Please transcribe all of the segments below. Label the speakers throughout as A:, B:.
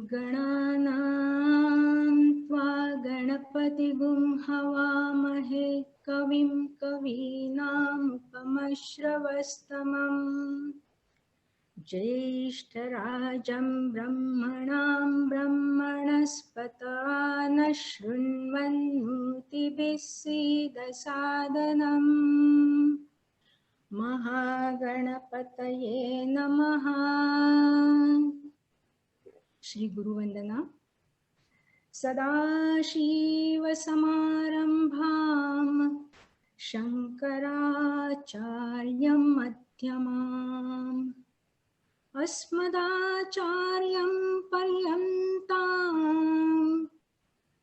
A: गणानां त्वा गणपतिगुं हवामहे कविं कवीनामुपमश्रवस्तमम् ज्येष्ठराजं ब्रह्मणां ब्रह्मणस्पत नः शृण्वन्नोतिभिः सीदसादनम् महागणपतये नमः। श्री गुरुवंदना। सदाशिवसमारंभां शंकराचार्यं मध्यमाम् अस्मदाचार्यं पर्यन्तां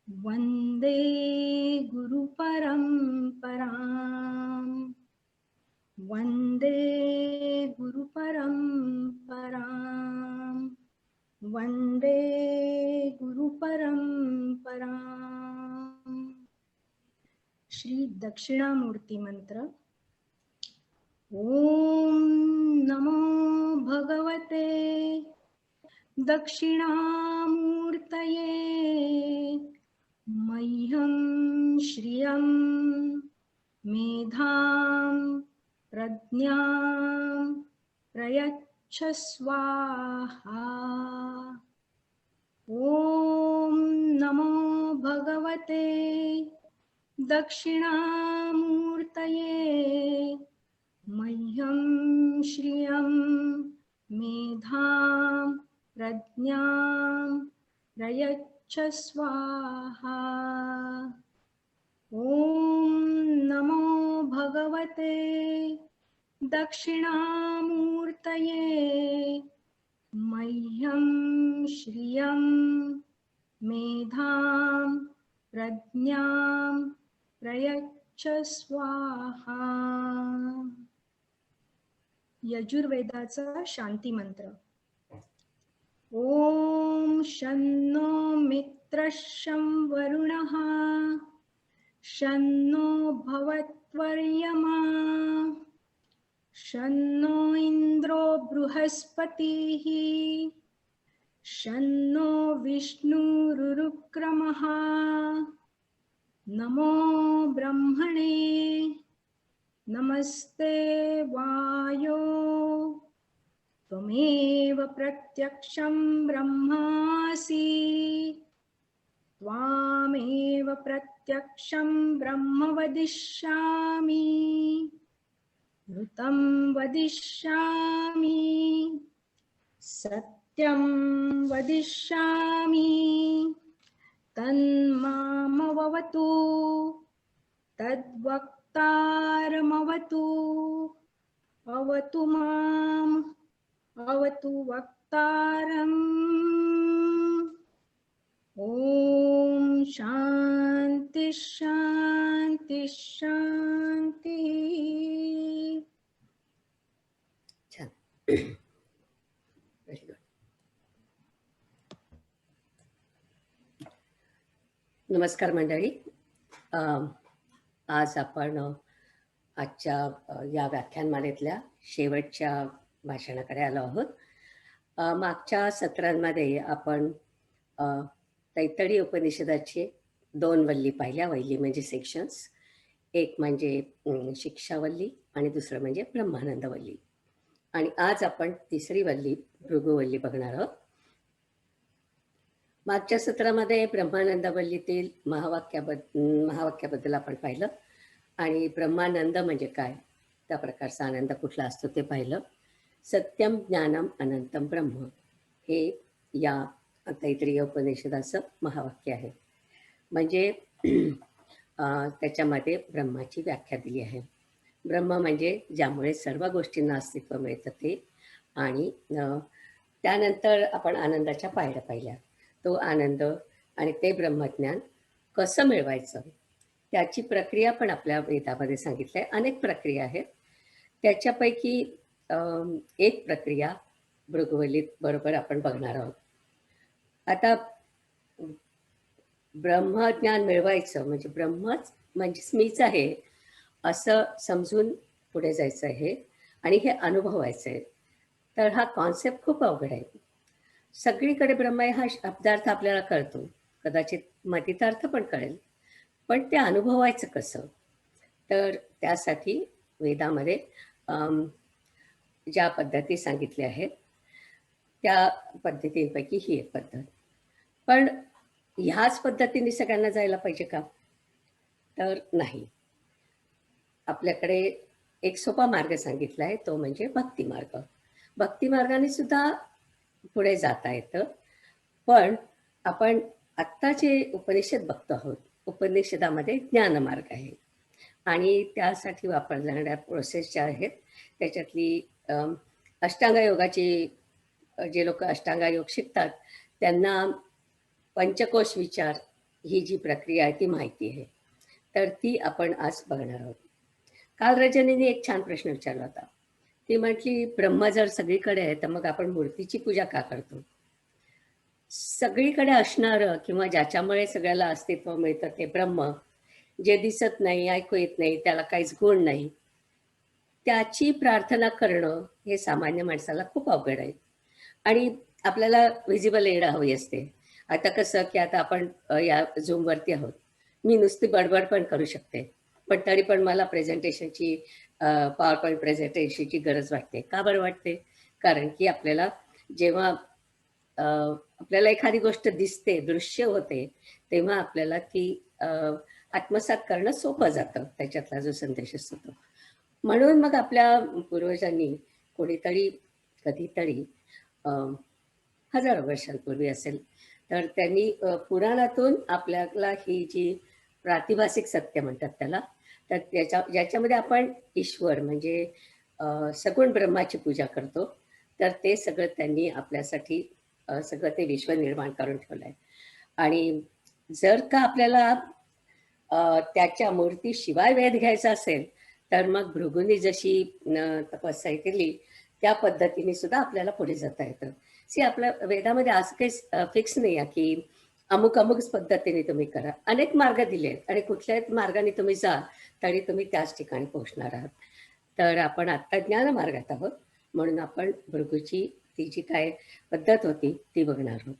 A: वन्दे गुरुपरम्पराम् वन्दे गुरुपरम्पराम् वन्दे गुरुपरम्पराम्। श्री दक्षिणामूर्ति मंत्र। ओम नमो भगवते दक्षिणामूर्तये मह्यं श्रियं मेधां प्रज्ञां प्रयच्छ स्वाहा। ओम नमो भगवते दक्षिणामूर्तये मह्यं श्रियं मेधां प्रज्ञां प्रयच्छ स्वाहा। ओम नमो भगवते दक्षिणामूर्तये मह्यं श्रियं मेधां प्रज्ञां प्रयच्छ स्वाहा। यजुर्वेदाचा शांती मंत्र। ओम शन्नो मित्रः शं वरुणः शन्नो भवत्वर्यमा शन्नो इंद्रो बृहस्पतिः शन्नो विष्णुरुक्रमः नमो ब्रह्मणे नमस्ते वायो त्वमेव प्रत्यक्षं ब्रह्मासि त्वामेव प्रत्यक्षं ब्रह्म वदिष्यामि ऋतं वदिष्यामि सत्यं वदिष्यामि तन्मामवतु तद्वक्तारमवतु अवतु माम् अवतु वक्तारम्। ओम शांति शांति शांति।
B: नमस्कार मंडळी. आज आपण आजच्या या व्याख्यानमालेतल्या शेवटच्या भाषणाकडे आलो आहोत. मागच्या सत्रांमध्ये आपण तैत्तरीय उपनिषदाचे 2 वल्ली पाहिल्या. वल्ली म्हणजे सेक्शन्स. एक म्हणजे शिक्षावल्ली आणि दुसरं म्हणजे ब्रह्मानंद वल्ली. आणि आज आपण तिसरी वल्ली भृगुवल्ली बघणार आहोत. मागच्या सत्रामध्ये ब्रह्मानंद वल्लीतील महावाक्याबद्दल आपण पाहिलं आणि ब्रह्मानंद म्हणजे काय, त्या प्रकारचा आनंद कुठला असतो ते पाहिलं. सत्यम ज्ञानम अनंतम ब्रह्म हे या तैत्तरीय उपनिषदाचं महावाक्य आहे. म्हणजे त्याच्यामध्ये ब्रह्माची व्याख्या दिली आहे. ब्रह्म म्हणजे ज्यामुळे सर्व गोष्टींना अस्तित्व मिळतं ते. आणि त्यानंतर आपण आनंदाच्या पायऱ्या पाहिल्या. तो आनंद आणि ते ब्रह्मज्ञान कसं मिळवायचं त्याची प्रक्रिया पण आपल्या वेदामध्ये सांगितली आहे. अनेक प्रक्रिया आहेत. त्याच्यापैकी एक प्रक्रिया भृगुवल्ली बरोबर आपण बघणार आहोत. आता ब्रह्मज्ञान मिळवायचं म्हणजे ब्रह्मच म्हणजेच मीच आहे असं समजून पुढे जायचं आहे आणि हे अनुभवायचं आहे. तर हा कॉन्सेप्ट खूप अवघड आहे. सगळीकडे ब्रह्म आहे हा शब्दार्थ आपल्याला कळतो, कदाचित मतितार्थ पण कळेल, पण ते अनुभवायचं कसं? तर त्यासाठी वेदामध्ये अम, ज्या पद्धती सांगितल्या आहेत त्या पद्धतींपैकी ही एक पद्धत. पण ह्याच पद्धतीने सगळ्यांना जायला पाहिजे का? तर नाही. आपल्याकडे एक सोपा मार्ग सांगितला आहे, तो म्हणजे भक्ती मार्ग. भक्ती मार्गाने सुद्धा पुढे जाता येतं. पण आपण आत्ता जे उपनिषद बघतो आहोत, उपनिषदामध्ये ज्ञानमार्ग आहे आणि त्यासाठी वापरल्या जाणाऱ्या प्रोसेस ज्या आहेत, त्याच्यातली अष्टांग योगाची जे लोक अष्टांग योग शिकतात, त्यांना पंचकोश विचार ही जी प्रक्रिया आहे ती माहिती आहे. तर ती आपण आज बघणार आहोत. काल रजनीने एक छान प्रश्न विचारला होता. ती म्हटली, ब्रह्म जर सगळीकडे आहे, तर मग आपण मूर्तीची पूजा का करतो? सगळीकडे असणारं किंवा ज्याच्यामुळे सगळ्याला अस्तित्व मिळतं ते ब्रह्म, जे दिसत नाही, ऐकू येत नाही, त्याला काहीच गुण नाही, त्याची प्रार्थना करणं हे सामान्य माणसाला खूप अवघड आहे. आणि आपल्याला व्हिजिबल एड हवी असते. आता कसं, की आता आपण या Zoomवरती आहोत. मी नुसती बडबड पण करू शकते. पण तरी पण मला प्रेझेंटेशनची पॉवर पॉइंट प्रेझेंटेशनची गरज वाटते. का बरं वाटते? कारण की आपल्याला जेव्हा आपल्याला एखादी गोष्ट दिसते, दृश्य होते, तेव्हा आपल्याला ती आत्मसात करणं सोपं जातं. त्याच्यातला जो संदेश असतो तो. म्हणून मग आपल्या पूर्वजांनी कोणीतरी, कधीतरी अ, हजारो वर्षांपूर्वी असेल, तर त्यांनी पुराणातून आपल्याला ही जी प्रातिभासिक सत्य म्हणतात त्याला, तर ज्याच्यामध्ये आपण ईश्वर म्हणजे सगुण ब्रह्माची पूजा करतो, तर ते सगळं त्यांनी आपल्यासाठी सगळं ते विश्व निर्माण करून ठेवलं आहे. आणि जर का आपल्याला त्याच्या मूर्तीशिवाय वेध घ्यायचा असेल, तर मग भृगूंनी जशी तपस्या केली, त्या पद्धतीने सुद्धा आपल्याला पुढे जाता येतं. आपल्या वेदामध्ये असं काही फिक्स नाही आहे, की अमुक-अमुकच पद्धतीने तुम्ही करा. अनेक मार्ग दिले आहेत आणि कुठल्याही मार्गाने तुम्ही जा, तरी तुम्ही त्याच ठिकाणी पोहोचणार आहात. तर आपण आत्ता ज्ञानमार्गात आहोत, म्हणून आपण भृगूची ती जी काय पद्धत होती, ती बघणार आहोत.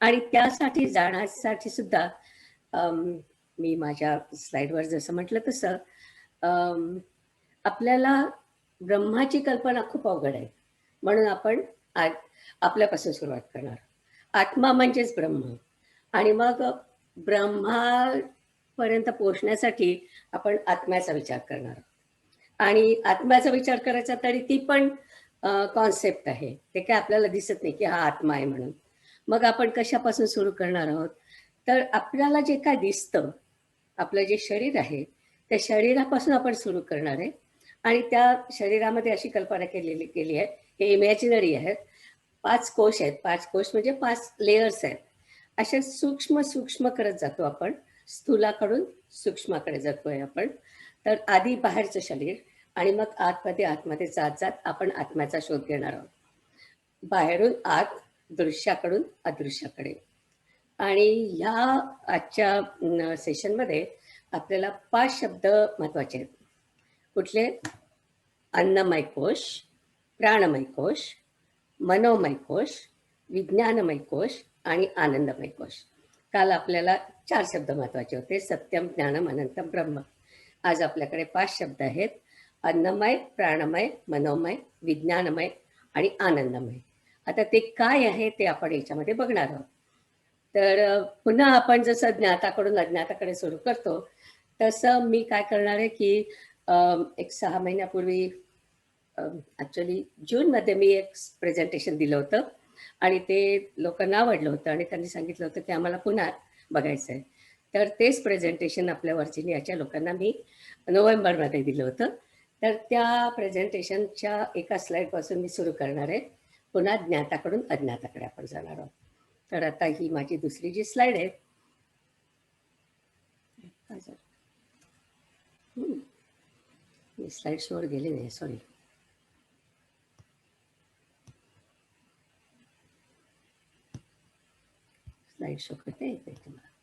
B: आणि त्यासाठी जाण्यासाठी सुद्धा मी माझ्या स्लाईडवर जसं म्हटलं तसं आपल्याला ब्रह्माची कल्पना खूप अवघड आहे. म्हणून आपण आज आपल्यापासून सुरुवात करणार. आत्मा म्हणजेच ब्रह्म आणि मग ब्रह्मापर्यंत पोहोचण्यासाठी आपण आत्म्याचा विचार करणार. आणि आत्म्याचा विचार करायचा तरी ती पण कॉन्सेप्ट आहे. ते काय आपल्याला दिसत नाही, की हा आत्मा आहे म्हणून. मग आपण कशापासून सुरू करणार आहोत? तर आपल्याला जे काय दिसतं, आपलं जे शरीर आहे, त्या शरीरापासून आपण सुरू करणार आहे आणि त्या शरीरामध्ये अशी कल्पना केली आहे, हे इमॅजिनरी आहेत. 5 कोश आहेत. 5 कोश म्हणजे 5 लेयर्स आहेत. अशा सूक्ष्म करत जातो आपण. स्थूलाकडून सूक्ष्माकडे जातोय आपण. तर आधी बाहेरचं शरीर आणि मग आतमध्ये जात आपण आत्म्याचा शोध घेणार आहोत. बाहेरून आत, दृश्याकडून अदृश्याकडे. आणि ह्या आजच्या सेशनमध्ये आपल्याला 5 शब्द महत्वाचे आहेत. कुठले? अन्नमय कोश, प्राणमय कोश, मनोमय कोश, विज्ञानमय कोश आणि आनंदमय कोश. काल आपल्याला 4 शब्द महत्वाचे होते. सत्यम, ज्ञानम, अनंतम, ब्रह्म. आज आपल्याकडे 5 शब्द आहेत. अन्नमय, प्राणमय, मनोमय, विज्ञानमय आणि आनंदमय. आता ते काय आहे ते आपण याच्यामध्ये बघणार आहोत. तर पुन्हा आपण जसं ज्ञाताकडून अज्ञाताकडे सुरू करतो, तसं मी काय करणार आहे, की एक 6 महिन्यापूर्वी ॲक्चुअली जूनमध्ये मी एक प्रेझेंटेशन दिलं होतं आणि ते लोकांना आवडलं होतं आणि त्यांनी सांगितलं होतं, की आम्हाला पुन्हा बघायचं आहे. तर तेच प्रेझेंटेशन आपल्या व्हर्जिनियाच्या लोकांना मी नोव्हेंबरमध्ये दिलं होतं. तर त्या प्रेझेंटेशनच्या एका स्लाईडपासून मी सुरू करणार आहे. पुन्हा ज्ञाताकडून अज्ञाताकडे आपण जाणार आहोत. तर आता ही माझी दुसरी जी स्लाईड आहे. काय झालं? मी स्लाईड शोवर गेले नाही, सॉरी. स्लाईड शो करते येते तुम्हाला.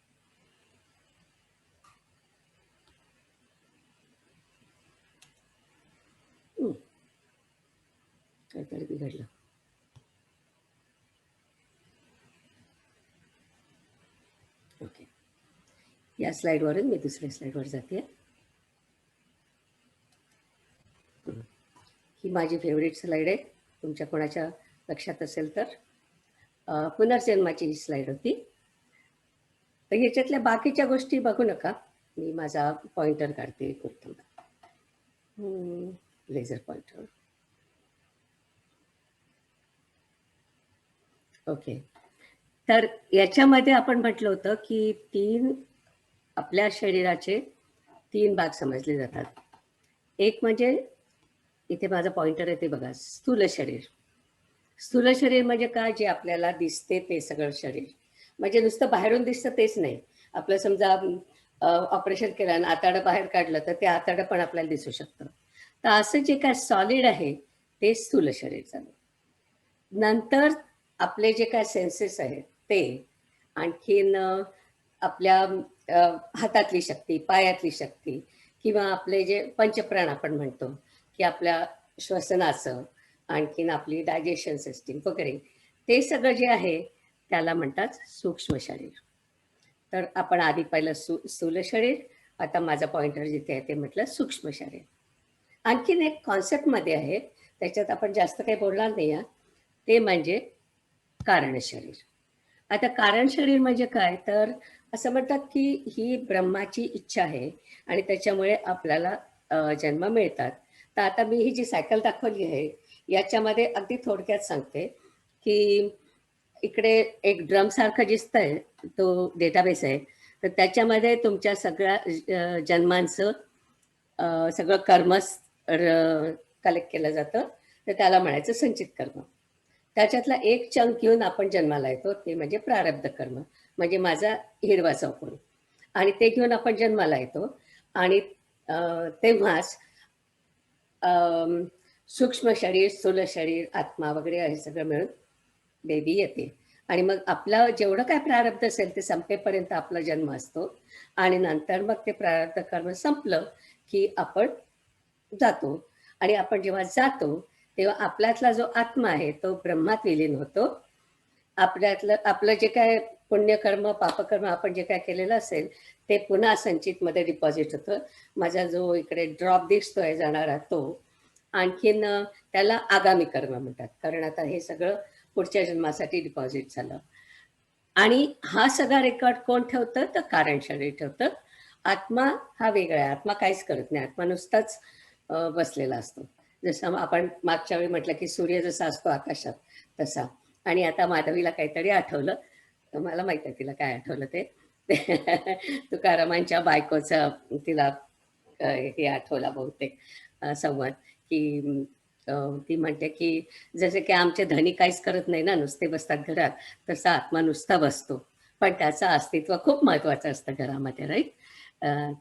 B: काहीतरी बिघडलं. या स्लाइडवरून मी दुसऱ्या स्लाइडवर जाते. ही माझी फेवरेट स्लाइड आहे, तुमच्या कोणाच्या लक्षात असेल तर. पुनर्जन्माची ही स्लाइड होती. तर याच्यातल्या बाकीच्या गोष्टी बघू नका, मी माझा पॉइंटर काढते उत्तम लेझर पॉइंटर. ओके, तर याच्यामध्ये आपण म्हटलं होतं की आपल्या शरीराचे 3 भाग समजले जातात. एक म्हणजे इथे माझा पॉइंटर आहे ते बघा, स्थूल शरीर. स्थूल शरीर म्हणजे काय, जे आपल्याला दिसते ते सगळं शरीर. म्हणजे नुसतं बाहेरून दिसतं तेच नाही. आपलं समजा ऑपरेशन केलं आणि आतडं बाहेर काढलं तर ते आतडं पण आपल्याला दिसू शकतं. तर असं जे काय सॉलिड आहे ते स्थूल शरीर झालं. नंतर आपले जे काय सेन्सेस आहेत ते, आणखीन आपल्या हातातली शक्ती, पायातली शक्ती, किंवा आपले जे पंचप्राण आपण म्हणतो की आपल्या श्वसनाचं, आणखीन आपली डायजेशन सिस्टीम वगैरे, ते सगळं जे आहे त्याला म्हणतात सूक्ष्म शरीर. तर आपण आधी पाहिलं स्थूल शरीर, आता माझा पॉइंटर जिथे आहे ते म्हटलं सूक्ष्म शरीर. आणखीन एक कॉन्सेप्टमध्ये आहे, त्याच्यात आपण जास्त काही बोलणार नाही, ते म्हणजे कारण शरीर. आता कारण शरीर म्हणजे काय, तर असं म्हणतात की ही ब्रह्माची इच्छा आहे आणि त्याच्यामुळे आपल्याला जन्म मिळतात. तर आता मी ही जी सायकल दाखवली आहे याच्यामध्ये अगदी थोडक्यात सांगते की इकडे एक ड्रम सारखं दिसतंय, तो डेटाबेस आहे. तर त्याच्यामध्ये तुमच्या सगळ्या जन्मांचं सगळं कर्म कलेक्ट केलं जातं. तर त्याला म्हणायचं संचित कर्म. त्याच्यातला एक चंक घेऊन आपण जन्माला येतो, ते म्हणजे प्रारब्ध कर्म, म्हणजे माझा हिरवा चौकोन. आणि ते घेऊन आपण जन्माला येतो आणि तेव्हाच सूक्ष्म शरीर, स्थूल शरीर, आत्मा वगैरे हे सगळं मिळून बेबी येते. आणि मग आपलं जेवढं काय प्रारब्ध असेल ते संपेपर्यंत आपला जन्म असतो. आणि नंतर मग ते प्रारब्ध कर्म संपलं की आपण जातो. आणि आपण जेव्हा जातो तेव्हा आपल्यातला जो आत्मा आहे तो ब्रह्मात विलीन होतो. आपलं जे काय पुण्यकर्म, पापकर्म आपण जे काय केलेलं असेल ते पुन्हा संचितमध्ये डिपॉझिट होतं. माझा जो इकडे ड्रॉप दिसतोय जाणारा तो. आणखीन त्याला आगामी कर्म म्हणतात, कारण आता हे सगळं पुढच्या जन्मासाठी डिपॉझिट झालं. आणि हा सगळा रेकॉर्ड कोण ठेवतं, तर कारण शरीर ठेवतं. आत्मा हा वेगळा आहे, आत्मा काहीच करत नाही, आत्मा नुसताच बसलेला असतो. जसं आपण मागच्या वेळी म्हटलं की सूर्य जसा असतो आकाशात तसा. आणि आता माधवीला काहीतरी आठवलं, मला माहित आहे तिला काय आठवलं ते. तुकारामांच्या बायकोचं तिला हे आठवला बहुतेक संवाद, की ती म्हणते की जसे की आमचे धनी काहीच करत नाही ना, नुसते बसतात घरात, तसा आत्मा नुसता बसतो, पण त्याचं अस्तित्व खूप महत्वाचं असतं घरामध्ये, राईट.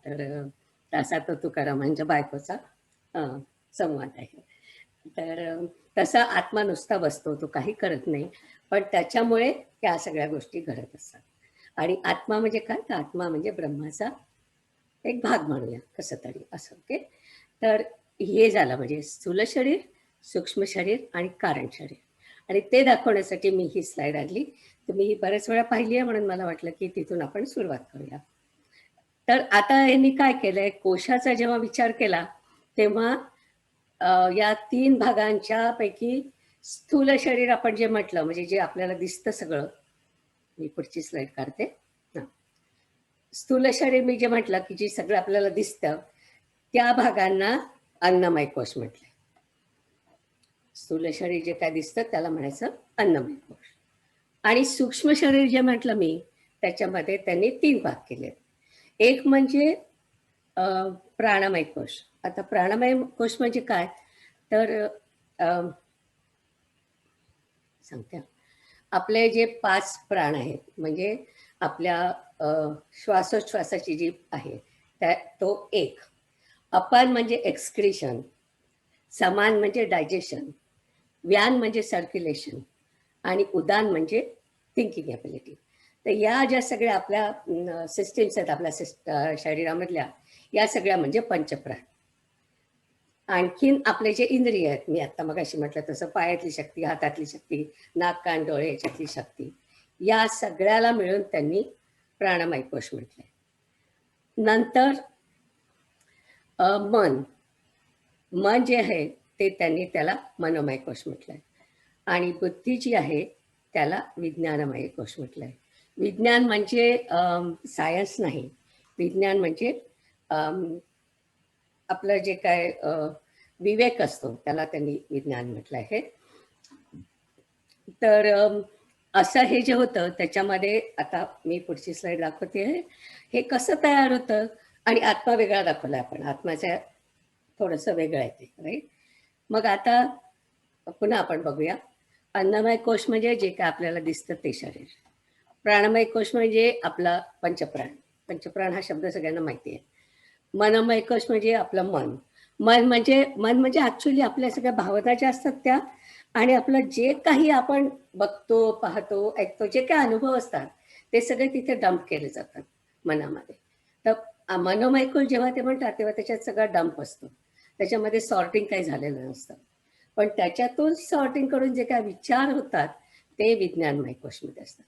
B: तर तसा तो तुकारामांच्या बायकोचा संवाद आहे. तर तसा आत्मा नुसता बसतो, तो काही करत नाही, पण त्याच्यामुळे त्या सगळ्या गोष्टी घडत असतात. आणि आत्मा म्हणजे काय, तर आत्मा म्हणजे ब्रह्माचा एक भाग म्हणूया कसं तरी असं. ओके, तर हे झालं म्हणजे स्थूल शरीर, सूक्ष्म शरीर आणि कारण शरीर. आणि ते दाखवण्यासाठी मी ही स्लाइड आणली. तुम्ही ही बऱ्याच वेळा पाहिली आहे, म्हणून मला वाटलं की तिथून आपण सुरुवात करूया. तर आता यांनी काय केलंय, कोशाचा जेव्हा विचार केला तेव्हा या 3 भागांच्या पैकी स्थूल शरीर आपण जे म्हटलं, म्हणजे जे आपल्याला दिसतं सगळं, मी पुढची स्लाइड काढते. स्थूल शरीर मी जे म्हटलं की जे सगळं आपल्याला दिसतं त्या भागांना अन्नमय कोश म्हटलंय. स्थूल शरीर जे काय दिसतं त्याला म्हणायचं अन्नमय कोश. आणि सूक्ष्म शरीर जे म्हटलं मी त्याच्यामध्ये त्यांनी 3 भाग केले. एक म्हणजे प्राणमय कोश. आता प्राणमय कोश म्हणजे काय, तर सांगते, आपले जे 5 प्राण आहेत, म्हणजे आपल्या श्वासोच्छ्वासाची जी आहे त्या तो एक. अपान म्हणजे एक्सक्रिशन, समान म्हणजे डायजेशन, व्यान म्हणजे सर्क्युलेशन आणि उदान म्हणजे थिंकिंग ॲबिलिटी. तर या ज्या सगळ्या आपल्या सिस्टीम्स आहेत आपल्या शरीरामधल्या, या सगळ्या म्हणजे पंचप्राण. आणखीन आपले जे इंद्रिय आहेत, मी आता मगाशी म्हटलं तसं पायातली शक्ती, हातातली शक्ती, नाक कान डोळे याच्यातली शक्ती, या सगळ्याला मिळून त्यांनी प्राणमय कोश म्हटलंय. नंतर मन मन जे आहे ते त्यांनी त्याला मनोमय कोश म्हटलंय आणि बुद्धी जी आहे त्याला विज्ञानमय कोश म्हटलंय. विज्ञान म्हणजे सायन्स नाही, विज्ञान म्हणजे आपलं जे काय विवेक असतो त्याला त्यांनी विज्ञान म्हटलं आहे. तर असं हे जे होतं त्याच्यामध्ये आता मी पुढची स्लाईड दाखवते. हे कसं तयार होतं आणि आत्मा वेगळा दाखवला आपण, आत्म्याच्या थोडंसं वेगळं आहे ते, राईट. मग आता पुन्हा आपण बघूया. अन्नमय कोश म्हणजे जे काय आपल्याला दिसतं ते शरीर. प्राणमय कोश म्हणजे आपला पंचप्राण. पंचप्राण हा शब्द सगळ्यांना माहिती आहे. मनोमय कोश म्हणजे आपलं मन. मन म्हणजे ऍक्च्युली आपल्या सगळ्या भावना ज्या असतात त्या आणि आपलं जे काही आपण बघतो, पाहतो, ऐकतो, जे काही अनुभव असतात ते सगळे तिथे डंप केले जातात मनामध्ये. तर मनोमय कोश जेव्हा ते म्हणतात तेव्हा त्याच्यात सगळा डंप असतो, त्याच्यामध्ये सॉर्टिंग काही झालेलं नसतं. पण त्याच्यातून सॉर्टिंग करून जे काही विचार होतात ते विज्ञानमय कोशमध्ये असतात.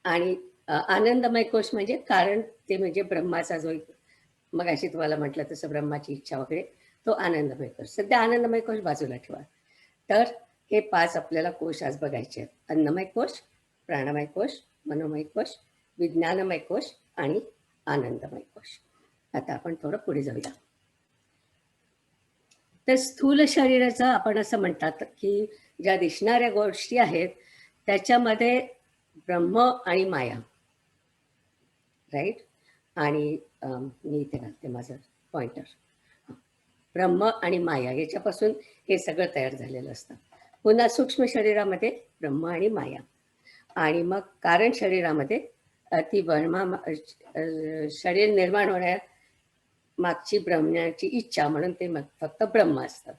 B: आणि आनंदमय कोश म्हणजे कारण ते म्हणजे ब्रह्माचा जो मग अशी तुम्हाला म्हटलं तसं ब्रह्माची इच्छा वगैरे, तो आनंदमय कोश. सध्या आनंदमय कोश बाजूला ठेवा. तर हे 5 आपल्याला कोश आज बघायचे आहेत. अन्नमय कोश, प्राणमय कोश, मनोमय कोश, विज्ञानमय कोश आणि आनंदमय कोश. आता आपण थोडं पुढे जाऊया. तर स्थूल शरीराचं आपण असं म्हणतात की ज्या दिसणाऱ्या गोष्टी आहेत त्याच्यामध्ये ब्रह्म आणि माया, राईट. आणि मी इथे घालते माझं पॉइंटर. ब्रह्म आणि माया याच्यापासून हे सगळं तयार झालेलं असतं. पुन्हा सूक्ष्म शरीरामध्ये ब्रह्म आणि माया आणि मग कारण शरीरामध्ये ती शरीर निर्माण होण्या मागची ब्रह्माची इच्छा म्हणून ते फक्त ब्रह्म असतं.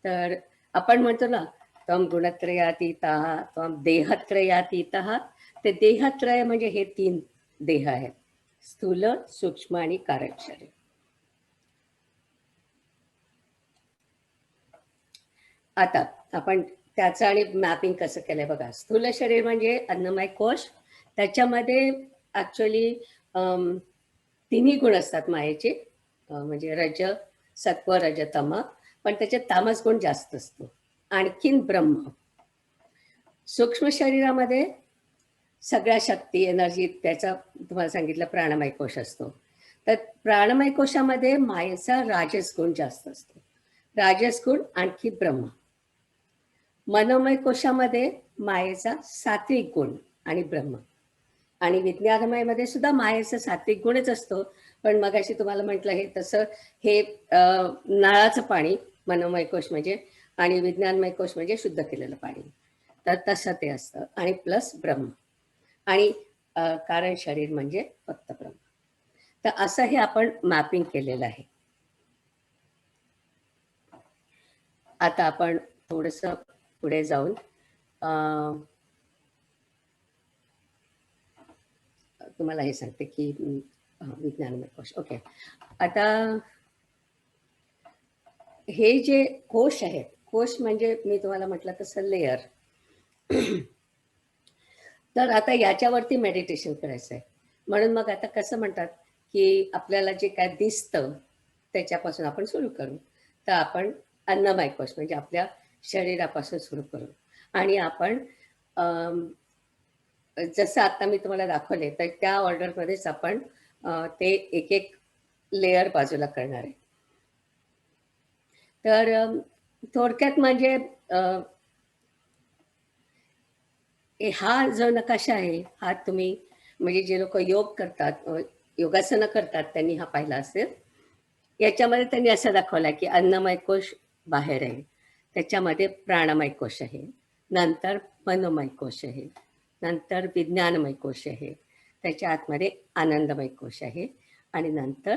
B: तर आपण म्हणतो ना त्वं गुणत्रयातीतः त्वं देहत्रयातीतः, ते देहत्रय म्हणजे हे 3 देह आहेत, स्थूल, सूक्ष्म आणि कारण शरीर. आता आपण त्याचं आणि मॅपिंग कसं केलंय बघा. स्थूल शरीर म्हणजे अन्नमय कोश, त्याच्यामध्ये ऍक्च्युअली 3ही गुण असतात मायेचे, म्हणजे रज, सत्व, रज, तम, पण त्याच्यात तामस गुण जास्त असतो. आणखीन ब्रह्म. सूक्ष्म शरीरामध्ये सगळ्या शक्ती, एनर्जी, त्याचा तुम्हाला सांगितलं प्राणमय कोश असतो. तर प्राणमय कोशामध्ये मायेचा राजस गुण जास्त असतो, राजस गुण आणखी ब्रह्म. मनोमय कोशामध्ये मायेचा सात्विक गुण आणि ब्रह्म. आणि विज्ञानमयमध्ये सुद्धा मायेचा सात्विक गुणच असतो, पण मग अशी तुम्हाला म्हटलं हे तसं हे नळाचं पाणी मनोमय कोश म्हणजे, आणि विज्ञानमय कोश म्हणजे शुद्ध केलेलं पाणी. तर तसं ते असतं आणि प्लस ब्रह्म आणि कारण शरीर म्हणजे फक्त ब्रह्म. तर असं हे आपण मॅपिंग केलेलं आहे. आता आपण थोडस पुढे जाऊन तुम्हाला हे सांगते की विज्ञानमय कोश. ओके. आता हे जे कोश आहेत, कोश म्हणजे मी तुम्हाला म्हटलं तसं लेअर. तर आता याच्यावरती मेडिटेशन करायचं आहे. म्हणून मग आता कसं म्हणतात की आपल्याला जे काय दिसतं त्याच्यापासून आपण सुरू करू. तर आपण अन्नमय कोश म्हणजे आपल्या शरीरापासून सुरू करू आणि आपण जसं आता मी तुम्हाला दाखवले तर त्या ऑर्डरमध्येच आपण ते एक एक लेअर बाजूला करणार आहे. तर थोडक्यात म्हणजे हा जो नकाशा आहे हा तुम्ही म्हणजे जे लोक योग करतात, योगासनं करतात त्यांनी हा पाहिला असेल. याच्यामध्ये त्यांनी असं दाखवला की अन्नमय कोश बाहेर आहे, त्याच्यामध्ये प्राणमय कोश आहे, नंतर मनोमय कोश आहे, नंतर विज्ञानमय कोश आहे, त्याच्या आतमध्ये आनंदमय कोश आहे आणि नंतर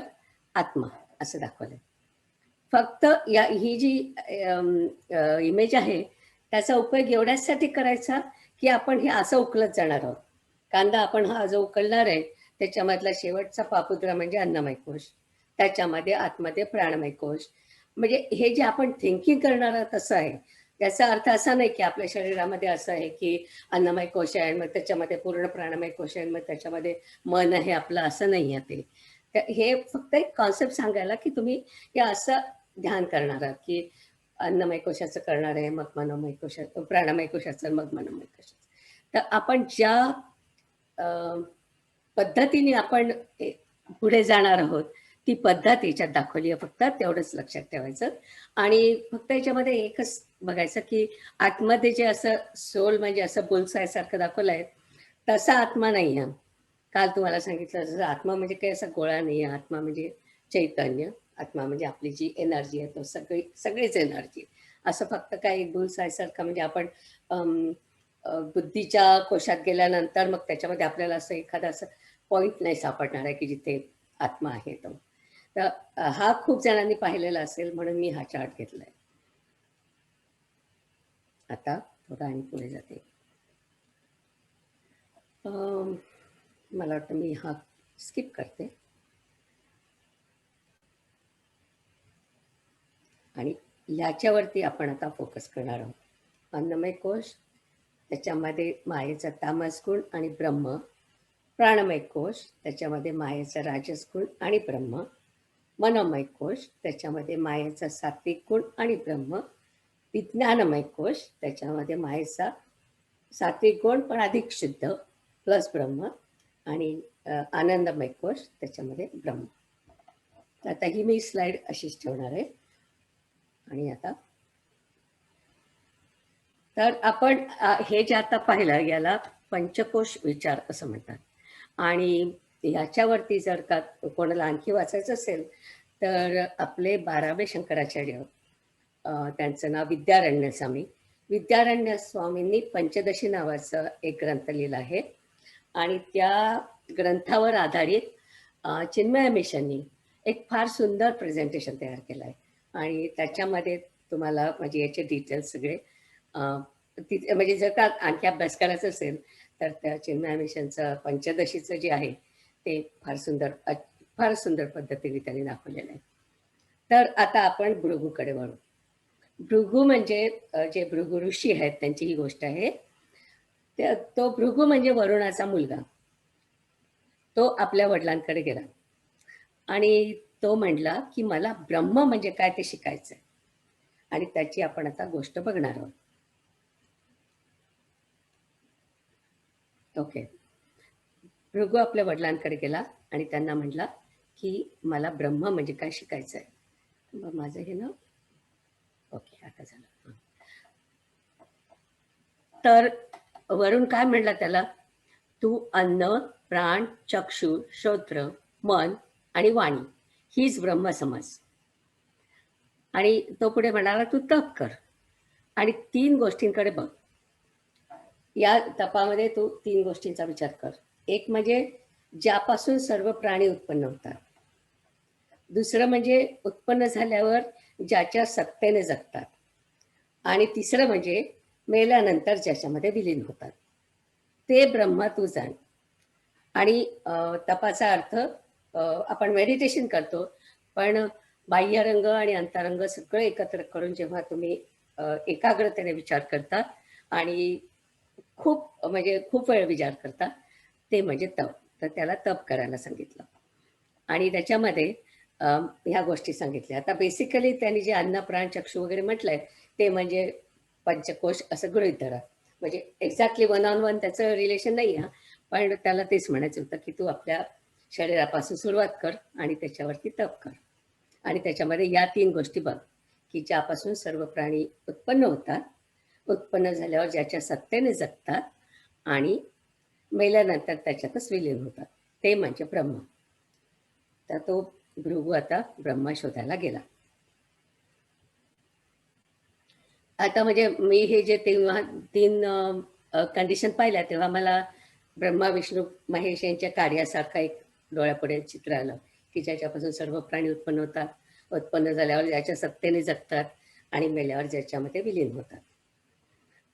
B: आत्मा असं दाखवलंय. फक्त ही जी इमेज आहे त्याचा उपयोग एवढ्यासाठी करायचा की आपण हे असं उकलत जाणार आहोत. कांदा आपण हा जो उकलणार आहे त्याच्यामधला शेवटचा पापुद्रा म्हणजे अन्नमय कोश, त्याच्यामध्ये आतमध्ये प्राणमय कोश. म्हणजे हे जे आपण थिंकिंग करणार आहोत तसं आहे. त्याचा अर्थ असा नाही की आपल्या शरीरामध्ये असं आहे की अन्नमय कोश आहे मग त्याच्यामध्ये पूर्ण प्राणमय कोश आहे मग त्याच्यामध्ये मन आहे आपलं, असं नाही आहे ते. हे फक्त एक कॉन्सेप्ट सांगायला की तुम्ही हे असं ध्यान करणार आहात की अन्नमय कोशाचं करणार आहे, मग मनोमय कोशाचं, प्राणमय कोशाचं, मग मनोमय कोशाचं. तर आपण ज्या अ, पद्धतीने आपण पुढे जाणार आहोत, ती पद्धत याच्यात दाखवली आहे. फक्त तेवढंच लक्षात ठेवायचं आणि फक्त याच्यामध्ये एकच बघायचं की आतमध्ये जे असं सोल म्हणजे असं बुलसाय सारखं दाखवलं आहे, तसा आत्मा नाही आहे. काल तुम्हाला सांगितलं जसं आत्मा म्हणजे काही असा गोळा नाही आहे. आत्मा म्हणजे चैतन्य. आत्मा म्हणजे आपली जी एनर्जी आहे, तो सगळीच एनर्जी. असं फक्त काही बुलसायसारखं म्हणजे आपण बुद्धीच्या कोशात गेल्यानंतर मग त्याच्यामध्ये आपल्याला असं एखादा असं पॉइंट नाही सापडणार आहे की जिथे आत्मा आहे तो. तर हा खूप जणांनी पाहिलेला असेल म्हणून मी हा चार्ट घेतलाय. आता थोडा आणि पुढे जाते. मला वाटतं मी हा स्किप करते आणि याच्यावरती आपण आता फोकस करणार आहोत. अन्नमय कोश, त्याच्यामध्ये मायेचा तामस गुण आणि ब्रह्म. प्राणमय कोश, त्याच्यामध्ये मायेचा राजस गुण आणि ब्रह्म. मनोमय कोश, त्याच्यामध्ये मायेचा सात्विक गुण आणि ब्रह्म. विज्ञानमय कोश, त्याच्यामध्ये मायेचा सात्विक गुण पण अधिक शुद्ध प्लस ब्रह्म. आणि आनंदमय कोश, त्याच्यामध्ये ब्रह्म. आता ही मी स्लाइड अशीच ठेवणार आहे. आणि आता तर आपण हे जे आता पाहिलं याला पंचकोश विचार असं म्हणतात. आणि याच्यावरती जर का कोणाला आणखी वाचायचं असेल तर आपले 12वे शंकराचार्य, त्यांचं नाव विद्यारण्य स्वामी. विद्यारण्य स्वामींनी पंचदशी नावाचं एक ग्रंथ लिहिला आहे आणि त्या ग्रंथावर आधारित चिन्मय मिशननी एक फार सुंदर प्रेझेंटेशन तयार केलं आहे आणि त्याच्यामध्ये तुम्हाला म्हणजे याचे डिटेल्स सगळे तिथे म्हणजे जर का आणखी अभ्यास करायचा असेल तर त्या चिन्मय मिशनचं पंचदशीचं जे आहे ते फार सुंदर पद्धतीने त्यांनी दाखवलेलं आहे. तर आता आपण भृगूकडे वळू. भृगू म्हणजे जे भृगू ऋषी आहेत त्यांची ही गोष्ट आहे. तो भृगू म्हणजे वरुणाचा मुलगा. तो आपल्या वडिलांकडे गेला आणि तो म्हणला की मला ब्रह्म म्हणजे काय ते शिकायचंय आणि त्याची आपण आता गोष्ट बघणार आहोत. ओके. भृगू आपल्या वडिलांकडे गेला आणि त्यांना म्हटला की मला ब्रह्म म्हणजे काय शिकायचंय. मग माझं हे ना ओके आता झालं. तर वरुण काय म्हणला त्याला, तू अन्न, प्राण, चक्षु, श्रोत्र, मन आणि वाणी हीच ब्रह्म समज. आणि तो पुढे म्हणाला तू तप कर आणि 3 गोष्टींकडे बघ. या तपामध्ये तू 3 गोष्टींचा विचार कर. एक म्हणजे ज्यापासून सर्व प्राणी उत्पन्न होतात. दुसरं म्हणजे उत्पन्न झाल्यावर ज्याच्या सत्तेने जगतात. आणि तिसरं म्हणजे मेल्यानंतर ज्याच्यामध्ये विलीन होतात. ते ब्रह्म तू जाण. आणि तपाचा अर्थ आपण मेडिटेशन करतो, पण बाह्यरंग आणि अंतरंग सगळं एकत्र करून जेव्हा तुम्ही एकाग्रतेने विचार करता आणि खूप वेळ विचार करता, ते म्हणजे तप. तर त्याला तप करायला सांगितलं आणि त्याच्यामध्ये ह्या गोष्टी सांगितल्या. आता बेसिकली त्यांनी जे अन्न, प्राण, चक्षु वगैरे म्हटलंय ते म्हणजे पंचकोश असं गृहीत धरा. म्हणजे एक्झॅक्टली वन ऑन वन त्याचं रिलेशन नाही आहे, पण त्याला तेच म्हणायचं होतं की तू आपल्या शरीरापासून सुरुवात कर आणि त्याच्यावरती तप कर. आणि त्याच्यामध्ये या 3 गोष्टी बघ की ज्यापासून सर्व प्राणी उत्पन्न होतात, उत्पन्न झाल्यावर ज्याच्या सत्तेने जगतात आणि मेल्यानंतर त्याच्यातच विलीन होतात, ते म्हणजे ब्रह्म. तर तो भृगू आता ब्रह्म शोधायला गेला. आता म्हणजे मी हे जे तेव्हा 3 कंडिशन पाहिल्या तेव्हा मला ब्रह्मा, विष्णू, महेश यांच्या कार्यासारखं एक डोळ्यापुढे चित्र आलं की ज्याच्यापासून सर्व प्राणी उत्पन्न होतात, उत्पन्न झाल्यावर ज्याच्या सत्तेने जगतात आणि मेल्यावर ज्याच्यामध्ये विलीन होतात.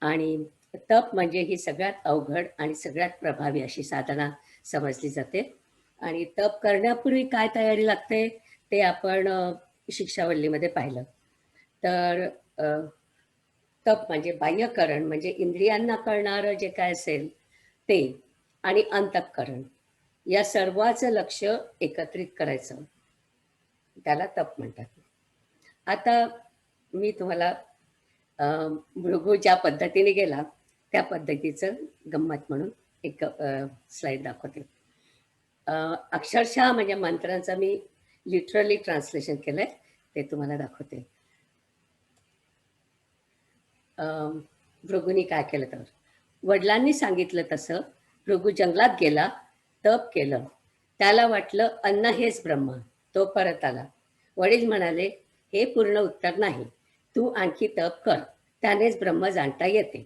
B: आणि तप म्हणजे ही सगळ्यात अवघड आणि सगळ्यात प्रभावी अशी साधना समजली जाते. आणि तप करण्यापूर्वी काय तयारी लागते ते आपण शिक्षावल्लीमध्ये पाहिलं. तर तप म्हणजे बाह्यकरण म्हणजे इंद्रियांना कळणारं जे काय असेल ते आणि अंतःकरण या सर्वांचं लक्ष एकत्रित करायचं, त्याला तप म्हणतात. आता मी तुम्हाला भृगू ज्या पद्धतीने गेला त्या पद्धतीचं गंमत म्हणून एक स्लाइड दाखवते. अक्षरशः म्हणजे मंत्रांचं मी लिटरली ट्रान्सलेशन केलंय, ते तुम्हाला दाखवते. भृगूनी काय केलं तर, वडिलांनी सांगितलं तसं भृगू जंगलात गेला, तप केलं. त्याला वाटलं अन्न हेच ब्रह्म. तो परत आला. वडील म्हणाले, हे पूर्ण उत्तर नाही, तू आणखी तप कर, त्यानेच ब्रह्म जाणता येते.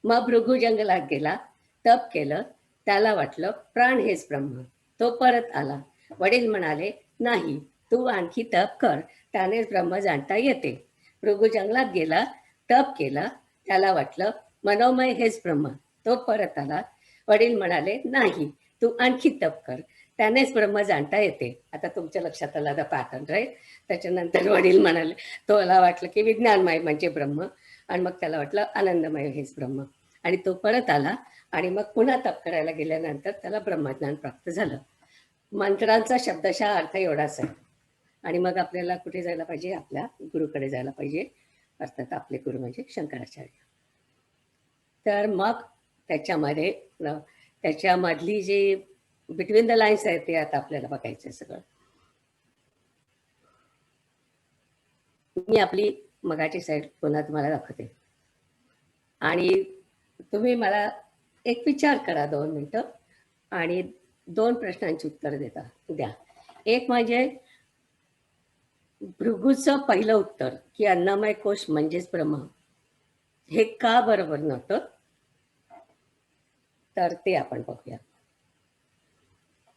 B: मग भृगू जंगलात गेला, तप केलं. त्याला वाटलं प्राण हेच ब्रह्म. तो परत आला. वडील म्हणाले, नाही, तू आणखी तप कर, त्यानेच ब्रह्म जाणता येते. भृगू जंगलात गेला, तप केलं. त्याला वाटलं मनोमय हेच ब्रह्म. तो परत आला. वडील म्हणाले, नाही, तू आणखी तप कर, त्यानेच ब्रह्म जाणता येते. आता तुमच्या लक्षात आला पॅटर्न, राईट. त्याच्यानंतर वडील म्हणाले, तोला वाटलं की विज्ञानमय म्हणजे ब्रह्म, आणि मग त्याला वाटलं आनंदमय हेच ब्रह्म, आणि तो परत आला. आणि मग पुन्हा तप करायला गेल्यानंतर त्याला ब्रह्मज्ञान प्राप्त झालं. मंत्रांचा शब्दशः अर्थ एवढाच आहे. आणि मग आपल्याला कुठे जायला पाहिजे? आपल्या गुरुकडे जायला पाहिजे, अर्थात आपले गुरु म्हणजे शंकराचार्य. तर मग त्याच्यामध्ये त्याच्यामधली जी बिटवीन द लाईन्स आहे ते आता आपल्याला बघायचं सगळं. मी आपली मगाची साईड पुन्हा तुम्हाला दाखवते, आणि तुम्ही मला एक विचार करा 2 मिनिटं, आणि 2 प्रश्नांची उत्तर द्या. एक म्हणजे भृगूचं पहिलं उत्तर की अन्नमय कोश म्हणजेच ब्रह्म, हे का बरोबर नव्हतं, तर ते आपण बघूया.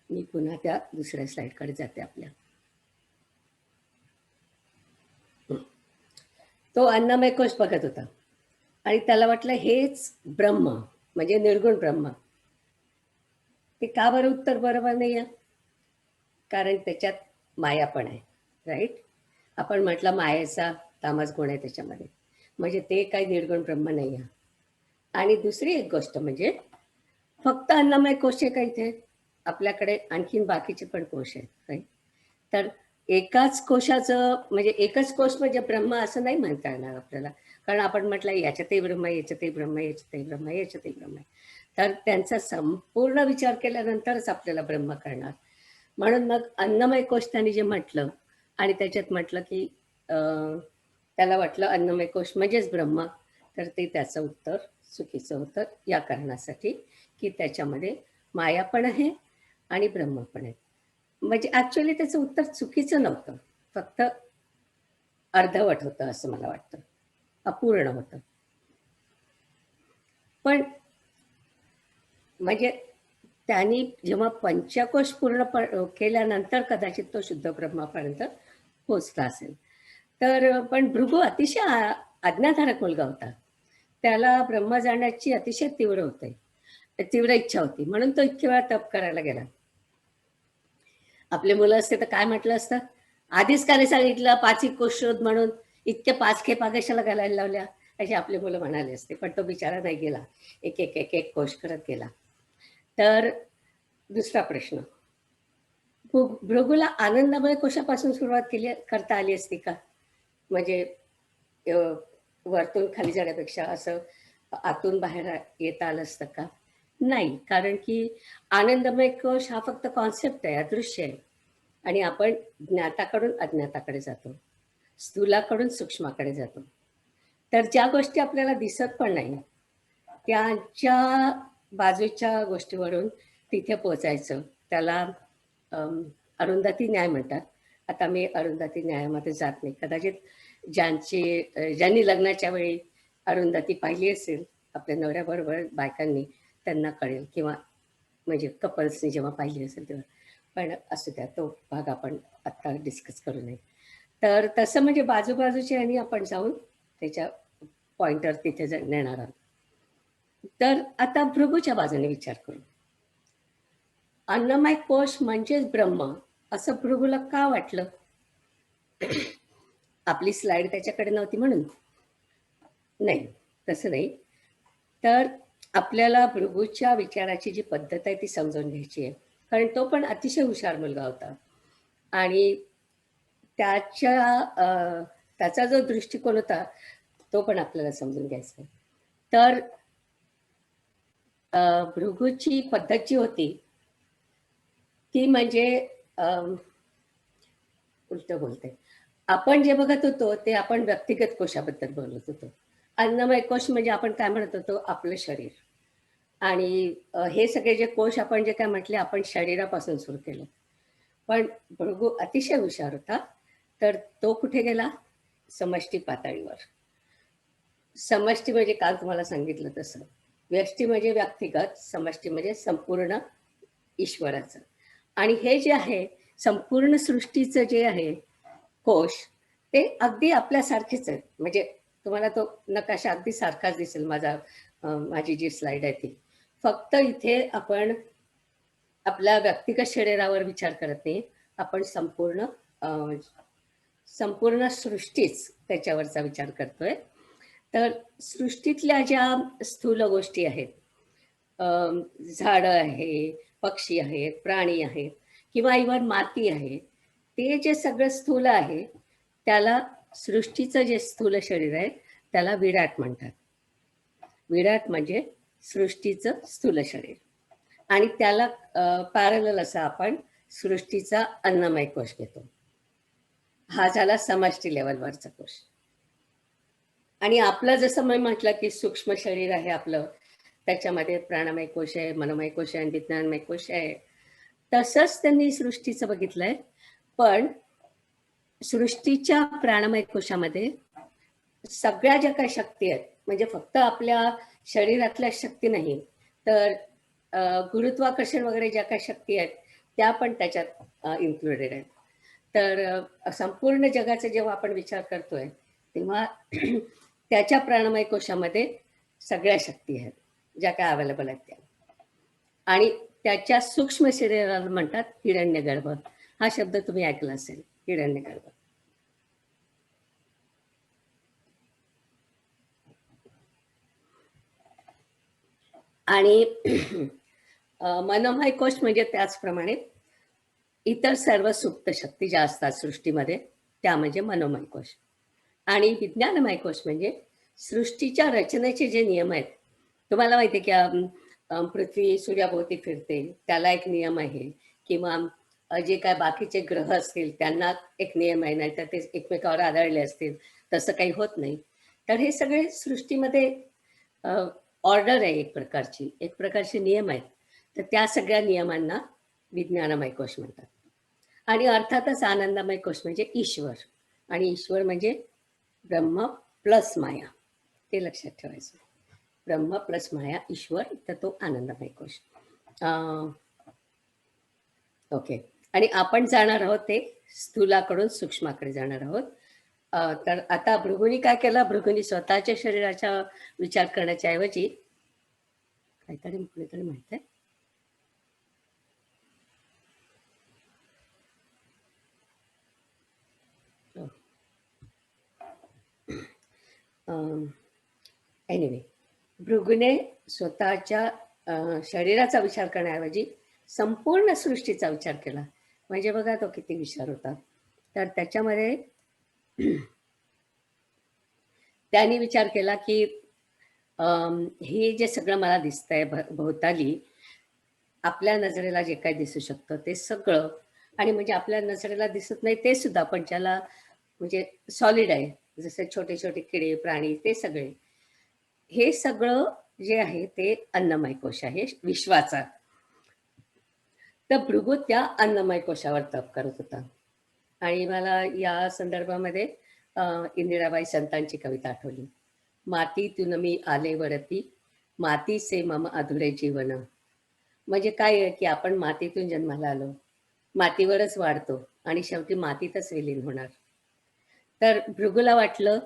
B: मी पुन्हा त्या दुसऱ्या स्लाइडकडे जाते आपल्या. तो अन्नमय कोश बघत होता आणि त्याला वाटलं हेच ब्रह्म म्हणजे निर्गुण ब्रह्म. ते का बरं उत्तर बरोबर नाही आहे? कारण त्याच्यात माया पण आहे, राईट. आपण म्हटलं मायेचा तामस गुण आहे त्याच्यामध्ये, म्हणजे ते काही निर्गुण ब्रह्म नाही आहे. आणि दुसरी एक गोष्ट म्हणजे फक्त अन्नमय कोश आहे का इथे? आपल्याकडे आणखीन बाकीचे पण कोश आहेत, राईट. तर एकाच कोशाचं म्हणजे एकच कोश म्हणजे ब्रह्म असं नाही म्हणता येणार आपल्याला, कारण आपण म्हटलं याच्यातही ब्रह्म, याच्यातही ब्रह्म, याच्यातही ब्रह्म, याच्यातही ब्रह्म आहे. तर त्यांचा संपूर्ण विचार केल्यानंतरच आपल्याला ब्रह्म करणार. म्हणून मग अन्नमय कोश त्यांनी जे म्हटलं आणि त्याच्यात म्हटलं की त्याला वाटलं अन्नमय कोश म्हणजेच ब्रह्म, तर ते त्याचं उत्तर चुकीचं होतं या कारणासाठी की त्याच्यामध्ये माया पण आहे आणि ब्रह्म पण आहे. म्हणजे ऍक्च्युअली त्याचं उत्तर चुकीचं नव्हतं, फक्त अर्धवट होतं असं मला वाटतं, अपूर्ण होतं. पण म्हणजे त्यांनी जेव्हा पंचकोश पूर्ण केल्यानंतर कदाचित तो शुद्ध ब्रह्मापर्यंत पोचला असेल. तर पण भृगू अतिशय आज्ञाधारक मुलगा होता. त्याला ब्रह्म जाण्याची अतिशय तीव्र इच्छा होती, म्हणून तो इतके वेळा तप करायला गेला. आपले मुलं असते तर काय म्हटलं असतं, आधीच काय सांगितलं 5 कोश शोध म्हणून, इतके 5 खेपा कशाला घालायला लावल्या, असे आपले मुलं म्हणाले असते. पण तो बिचारा नाही गेला, एक एक एक एक कोश करत गेला. तर दुसरा प्रश्न, भृगूला आनंदमय कोशापासून सुरुवात करता आली असती का? म्हणजे वरतून खाली जाण्यापेक्षा असं आतून बाहेर येता आलं असतं का? नाही, कारण की आनंदमय कोश हा फक्त कॉन्सेप्ट आहे, अदृश्य आहे, आणि आपण ज्ञाताकडून अज्ञाताकडे जातो, स्थूलाकडून सूक्ष्माकडे जातो. तर ज्या गोष्टी आपल्याला दिसत पण नाही त्यांच्या बाजूच्या गोष्टीवरून तिथे पोचायचं, त्याला अरुंधती न्याय म्हणतात. आता मी अरुंधती न्यायामध्ये जात नाही, कदाचित ज्यांनी लग्नाच्या वेळी अरुंधती पाहिली असेल आपल्या नवऱ्याबरोबर बायकांनी, त्यांना कळेल, किंवा म्हणजे कपल्सनी जेव्हा पाहिली असेल तेव्हा. पण असू द्या, तो भाग आपण आत्ता डिस्कस करू नये. तर तसं म्हणजे बाजूबाजूच्या यांनी आपण जाऊन त्याच्या पॉइंटर तिथे नेणार आहोत. तर आता भृगूच्या बाजूने विचार करू. अन्नमय कोश म्हणजेच ब्रह्म असं भृगूला का वाटलं? आपली स्लाइड त्याच्याकडे नव्हती म्हणून नाही, तसं नाही. तर आपल्याला भृगूच्या विचाराची जी पद्धत आहे ती समजून घ्यायची आहे. कारण तो पण अतिशय हुशार मुलगा होता आणि त्याचा जो दृष्टिकोन होता तो पण आपल्याला समजून घ्यायचा आहे. तर भृगूची पद्धत जी होती ती म्हणजे उलट बोलते. आपण जे बघत होतो ते आपण व्यक्तिगत कोशाबद्दल बोलत होतो. अन्नमय कोश म्हणजे आपण काय म्हणत होतो, आपलं शरीर. आणि हे सगळे जे कोश आपण जे काय म्हटले आपण शरीरापासून सुरू केलं. पण भृगू अतिशय हुशार होता. तर तो कुठे गेला? समष्टी पातळीवर. समष्टी म्हणजे काल तुम्हाला सांगितलं तसं. व्यष्टी म्हणजे व्यक्तिगत, समष्टी म्हणजे संपूर्ण ईश्वराचं. आणि हे जे आहे संपूर्ण सृष्टीचं जे आहे कोश, ते अगदी आपल्यासारखेच आहे. म्हणजे तुम्हाला तो नकाशा अगदी सारखाच दिसेल माझी जी स्लाइड आहे ती. फक्त इथे आपण आपल्या व्यक्तिगत शरीरावर विचार करत नाही. आपण संपूर्ण सृष्टीच त्याच्यावरचा विचार करतोय. तर सृष्टीतल्या ज्या स्थूल गोष्टी आहेत, झाडं आहे, पक्षी आहेत, प्राणी आहेत किंवा इव्हन माती आहे, ते जे सगळं स्थूल आहे त्याला सृष्टीचं जे स्थूल शरीर आहे त्याला विराट म्हणतात. विराट म्हणजे सृष्टीचं स्थूल शरीर. आणि त्याला पॅरलल असा आपण सृष्टीचा अन्नमय कोश घेतो. हा झाला समष्टी लेवलवरचा कोश. आणि आपलं जसं मी म्हटलं की सूक्ष्म शरीर आहे आपलं, त्याच्यामध्ये प्राणमय कोश आहे, मनोमय कोश आहे आणि विज्ञानमय कोश आहे. तसंच त्यांनी सृष्टीचं बघितलंय. पण सृष्टीच्या प्राणमय कोशामध्ये सगळ्या ज्या काही शक्ती आहेत, म्हणजे फक्त आपल्या शरीरातल्या शक्ती नाही, तर गुरुत्वाकर्षण वगैरे ज्या काही शक्ती आहेत त्या पण त्याच्यात इन्क्लुडेड आहेत. तर संपूर्ण जगाचा जेव्हा आपण विचार करतोय तेव्हा त्याच्या प्राणमय कोशामध्ये सगळ्या शक्ती आहेत ज्या काय अवेलेबल आहेत त्या. आणि त्याच्या सूक्ष्म शरीराला म्हणतात हिरण्यगर्भ. हा शब्द तुम्ही ऐकला असेल, हिरण्यगर्भ. आणि मनोमय कोश म्हणजे त्याचप्रमाणे इतर सर्व सुप्त शक्ती ज्या असतात सृष्टीमध्ये त्या म्हणजे मनोमय कोश. आणि विज्ञानमय कोश म्हणजे सृष्टीच्या रचनेचे जे नियम आहेत. तुम्हाला माहिती आहे की पृथ्वी सूर्याभोवती फिरते, त्याला एक नियम आहे. किंवा जे काय बाकीचे ग्रह असतील त्यांना एक नियम आहे, नाही तर ते एकमेकावर आदळले असतील, तसं काही होत नाही. तर हे सगळे सृष्टीमध्ये ऑर्डर आहे, एक प्रकारचे नियम आहेत. तर त्या सगळ्या नियमांना विज्ञानमय कोश म्हणतात. आणि अर्थातच आनंदमय कोश म्हणजे ईश्वर. आणि ईश्वर म्हणजे ब्रह्म प्लस माया. ते लक्षात ठेवायचं. ब्रह्म प्लस माया ईश्वर, तर तो आनंदमय कोश. ओके. आणि आपण जाणार आहोत ते स्थूलाकडून सूक्ष्माकडे जाणार आहोत. तर आता भृगूनी काय केलं? भृगूनी स्वतःच्या शरीराचा विचार करण्याच्या ऐवजी कुणीतरी माहित आहे, एनिवे, भृगूने स्वतःच्या शरीराचा विचार करण्याऐवजी संपूर्ण सृष्टीचा विचार केला. म्हणजे बघा तो किती विचार होता. तर त्याच्यामध्ये त्यांनी विचार केला की हे जे सगळं मला दिसतंय भोवताली, आपल्या नजरेला जे काही दिसू शकतं ते सगळं, आणि म्हणजे आपल्या नजरेला दिसत नाही ते सुद्धा, पण ज्याला म्हणजे सॉलिड आहे, जसे छोटे छोटे किडे प्राणी ते सगळे, हे सगळं जे आहे ते अन्नमय कोश आहे विश्वाचा. तर भृगू त्या अन्नमय कोशावर तप करत होता. आणि मला या संदर्भामध्ये इंदिराबाई संतांची कविता आठवली. मातीतून मी आले वरती, मातीचे मम अधुरे जीवन. म्हणजे काय आहे की आपण मातीतून जन्माला आलो, मातीवरच वाढतो आणि शेवटी मातीतच विलीन होणार. तर भृगूला वाटलं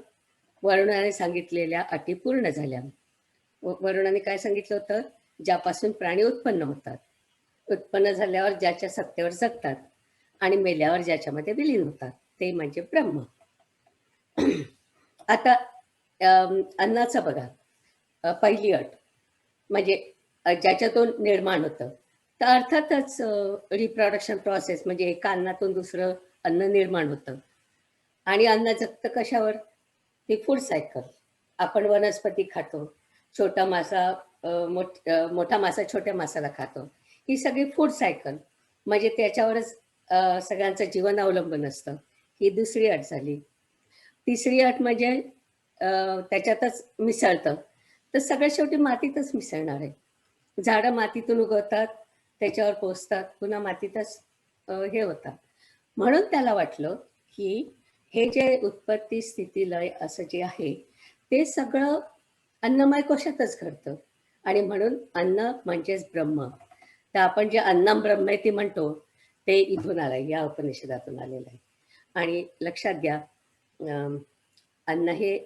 B: वरुणाने सांगितलेल्या अटी पूर्ण झाल्या. वरुणाने काय सांगितलं होतं? ज्यापासून प्राणी उत्पन्न होतात, उत्पन्न झाल्यावर ज्याच्या सत्तेवर जगतात आणि मेल्यावर ज्याच्यामध्ये विलीन होतात, ते म्हणजे ब्रह्म. आता अन्नाचं बघा, पहिली अट म्हणजे ज्याच्यातून निर्माण होतं, तर अर्थातच रिप्रोडक्शन प्रोसेस म्हणजे एका अन्नातून दुसरं अन्न निर्माण होतं आणि अन्न जगतं कशावर? ती फूड सायकल. आपण वनस्पती खातो. छोटा मासा मोठा मासा छोट्या मासाला खातो. ही सगळी फूड सायकल म्हणजे त्याच्यावरच सगळ्यांचं जीवन अवलंबून असतं. ही दुसरी अट झाली. तिसरी अट म्हणजे त्याच्यातच मिसळतं. तर सगळं शेवटी मातीतच मिसळणार आहे. झाडं मातीतून उगवतात, त्याच्यावर पोसतात, पुन्हा मातीतच हे होतात. म्हणून त्याला वाटलं, की हे जे उत्पत्ती, स्थिती, लय असं जे आहे, ते सगळं अन्नमय कोशातच घडतं आणि म्हणून अन्न म्हणजेच ब्रह्म. तर आपण जे अन्नम ब्रह्मेती म्हणतो, ते इथून आलंय, या उपनिषदातून आलेलं आहे. आणि लक्षात घ्या, अन्न हे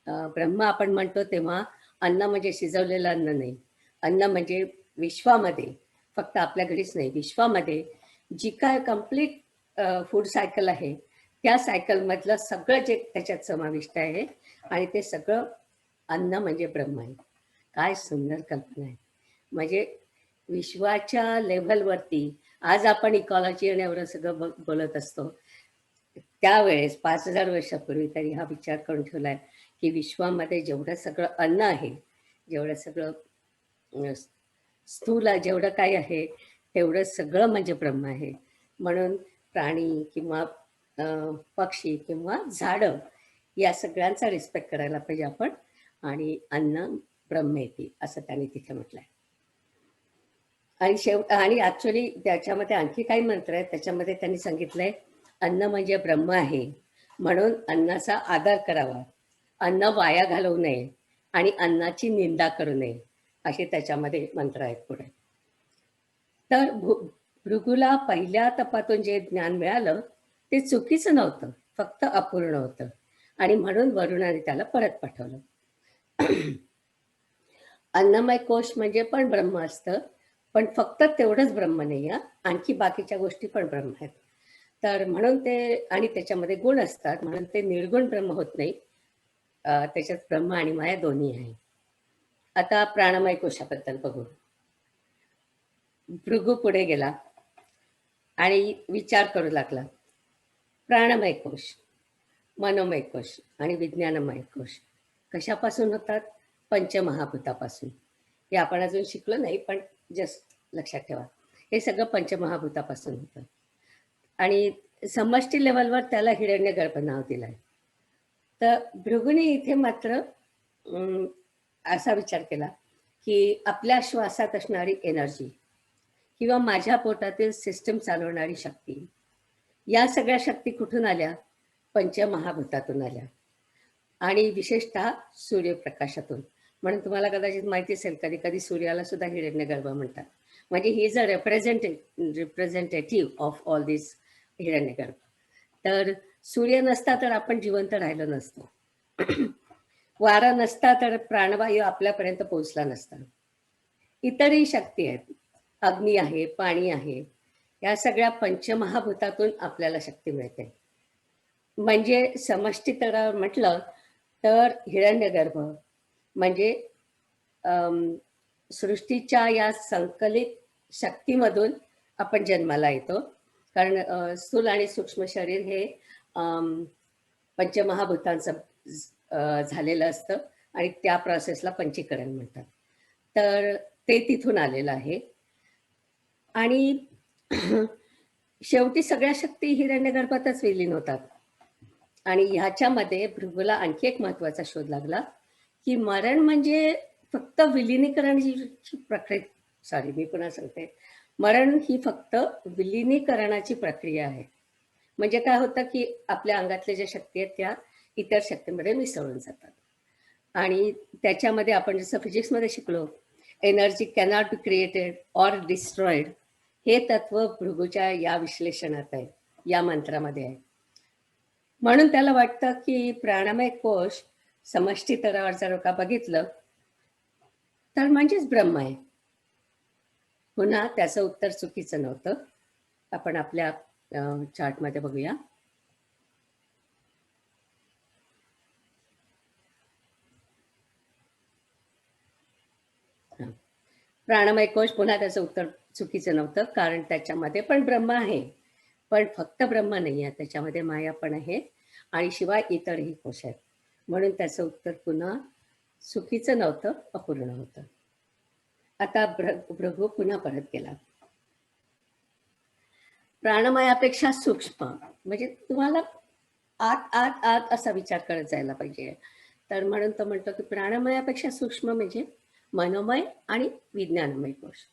B: ब्रह्म आपण म्हणतो तेव्हा अन्न म्हणजे शिजवलेलं अन्न नाही. अन्न म्हणजे विश्वामध्ये, फक्त आपल्या घरीच नाही, विश्वामध्ये जी काय कंप्लीट फूड सायकल आहे, त्या सायकलमधलं सगळं जे त्याच्यात समाविष्ट आहे आणि ते सगळं अन्न म्हणजे ब्रह्म आहे. काय सुंदर कल्पना आहे. म्हणजे विश्वाच्या लेव्हलवरती आज आपण इकॉलॉजी आणि एवढं सगळं बोलत असतो. त्यावेळेस 5,000 वर्षापूर्वी त्यांनी हा विचार करून ठेवलाय, की विश्वामध्ये जेवढं सगळं अन्न आहे, जेवढं सगळं अ, स्थूल जेवढं काही आहे, तेवढं सगळं म्हणजे ब्रह्म आहे. म्हणून प्राणी किंवा पक्षी किंवा झाडं या सगळ्यांचा रिस्पेक्ट करायला पाहिजे आपण आणि अन्न ब्रह्मेती असं त्यांनी तिथे म्हटलंय. आणि ॲक्चुअली त्याच्यामध्ये आणखी काही मंत्र आहेत. त्याच्यामध्ये त्यांनी सांगितलंय, अन्न म्हणजे ब्रह्म आहे, म्हणून अन्नाचा आदर करावा. अन्न वाया घालवू नये आणि अन्नाची निंदा करू नये, असे त्याच्यामध्ये मंत्र आहेत पुढे. तर भृगूला पहिल्या तपातून जे ज्ञान मिळालं, ते चुकीचं नव्हतं, फक्त अपूर्ण होतं आणि म्हणून वरुणाने त्याला परत पाठवलं. अन्नमय कोश म्हणजे पण ब्रह्म असतं, पण फक्त तेवढंच ब्रह्म नाही हां, आणखी बाकीच्या गोष्टी पण ब्रह्म आहेत. तर म्हणून ते आणि त्याच्यामध्ये गुण असतात, म्हणून ते निर्गुण ब्रह्म होत नाही. त्याच्यात ब्रह्म आणि माया दोन्ही आहे. आता प्राणमय कोशाबद्दल बघू. भृगू पुढे गेला आणि विचार करू लागला. प्राणमय कोश, मनोमय कोश आणि विज्ञानमय कोश कशापासून होतात? पंचमहाभूतापासून. हे आपण अजून शिकलो नाही, पण जस्ट लक्षात ठेवा. हे सगळं पंचमहाभूतापासून होतं आणि समष्टी लेव्हलवर त्याला हिरण्यगर्भ नाव दिलंय. तर भृगूने इथे मात्र असा विचार केला, की आपल्या श्वासात असणारी एनर्जी किंवा माझ्या पोटातील सिस्टम चालवणारी शक्ती, या सगळ्या शक्ती कुठून आल्या? पंचमहाभूतातून आल्या आणि विशेषतः सूर्यप्रकाशातून. म्हणून तुम्हाला कदाचित माहिती असेल, कधी-कधी सूर्याला सुद्धा हिरण्यगर्भ म्हणतात. म्हणजे he is a representative of all this Hiranyagarbha. तर सूर्य नसता तर आपण जिवंत राहिलो नसतो. वारा नसता तर प्राणवायू आपल्यापर्यंत पोहोचला नसता. इतरही शक्ती आहेत. अग्नी आहे, पाणी आहे. या सगळ्या पंचमहाभूतातून आपल्याला शक्ती मिळते. म्हणजे समष्टी तर म्हटलं तर हिरण्यगर्भ म्हणजे सृष्टीच्या या संकलित शक्तीमधून आपण जन्माला येतो. कारण स्थूल आणि सूक्ष्म शरीर हे पंचमहाभूतांचं झालेलं असतं आणि त्या प्रोसेसला पंचीकरण म्हणतात. तर ते तिथून आलेलं आहे. आणि शेवटी सगळ्या शक्ती हिरण्यगर्भातच विलीन होतात. आणि ह्याच्यामध्ये भृगूला आणखी एक महत्वाचा शोध लागला, की मरण म्हणजे फक्त विलिनीकरणाची प्रक्रिया. सॉरी, मी पुन्हा सांगते. मरण ही फक्त विलिनीकरणाची प्रक्रिया आहे. म्हणजे काय होतं, की आपल्या अंगातल्या ज्या शक्ती आहेत त्या इतर शक्तींमध्ये मिसळून जातात. आणि त्याच्यामध्ये आपण जसं फिजिक्समध्ये शिकलो, energy cannot be created or destroyed, हे तत्व भृगूच्या या विश्लेषणात आहे, या मंत्रामध्ये आहे. म्हणून त्याला वाटतं, की प्राणमय कोश समष्टी स्तरावर जर का बघितलं, तर म्हणजेच ब्रह्म आहे. पुन्हा त्याचं उत्तर चुकीचं नव्हतं. आपण आपल्या चार्टमध्ये बघूया. प्राणमय कोश, पुन्हा त्याचं उत्तर चुकीचं नव्हतं, कारण त्याच्यामध्ये पण ब्रह्म आहे, पण फक्त ब्रह्म नाही आहे, त्याच्यामध्ये माया पण आहे आणि शिवाय इतरही कोश आहेत. म्हणून त्याचं उत्तर पुन्हा चुकीचं नव्हतं, अपूर्ण होतं. आता भृगू पुन्हा परत गेला. प्राणमयापेक्षा सूक्ष्म म्हणजे तुम्हाला आत आत आत असा विचार करत जायला पाहिजे. तर म्हणून तो म्हणतो की प्राणमयापेक्षा सूक्ष्म म्हणजे मनोमय आणि विज्ञानमय कोश.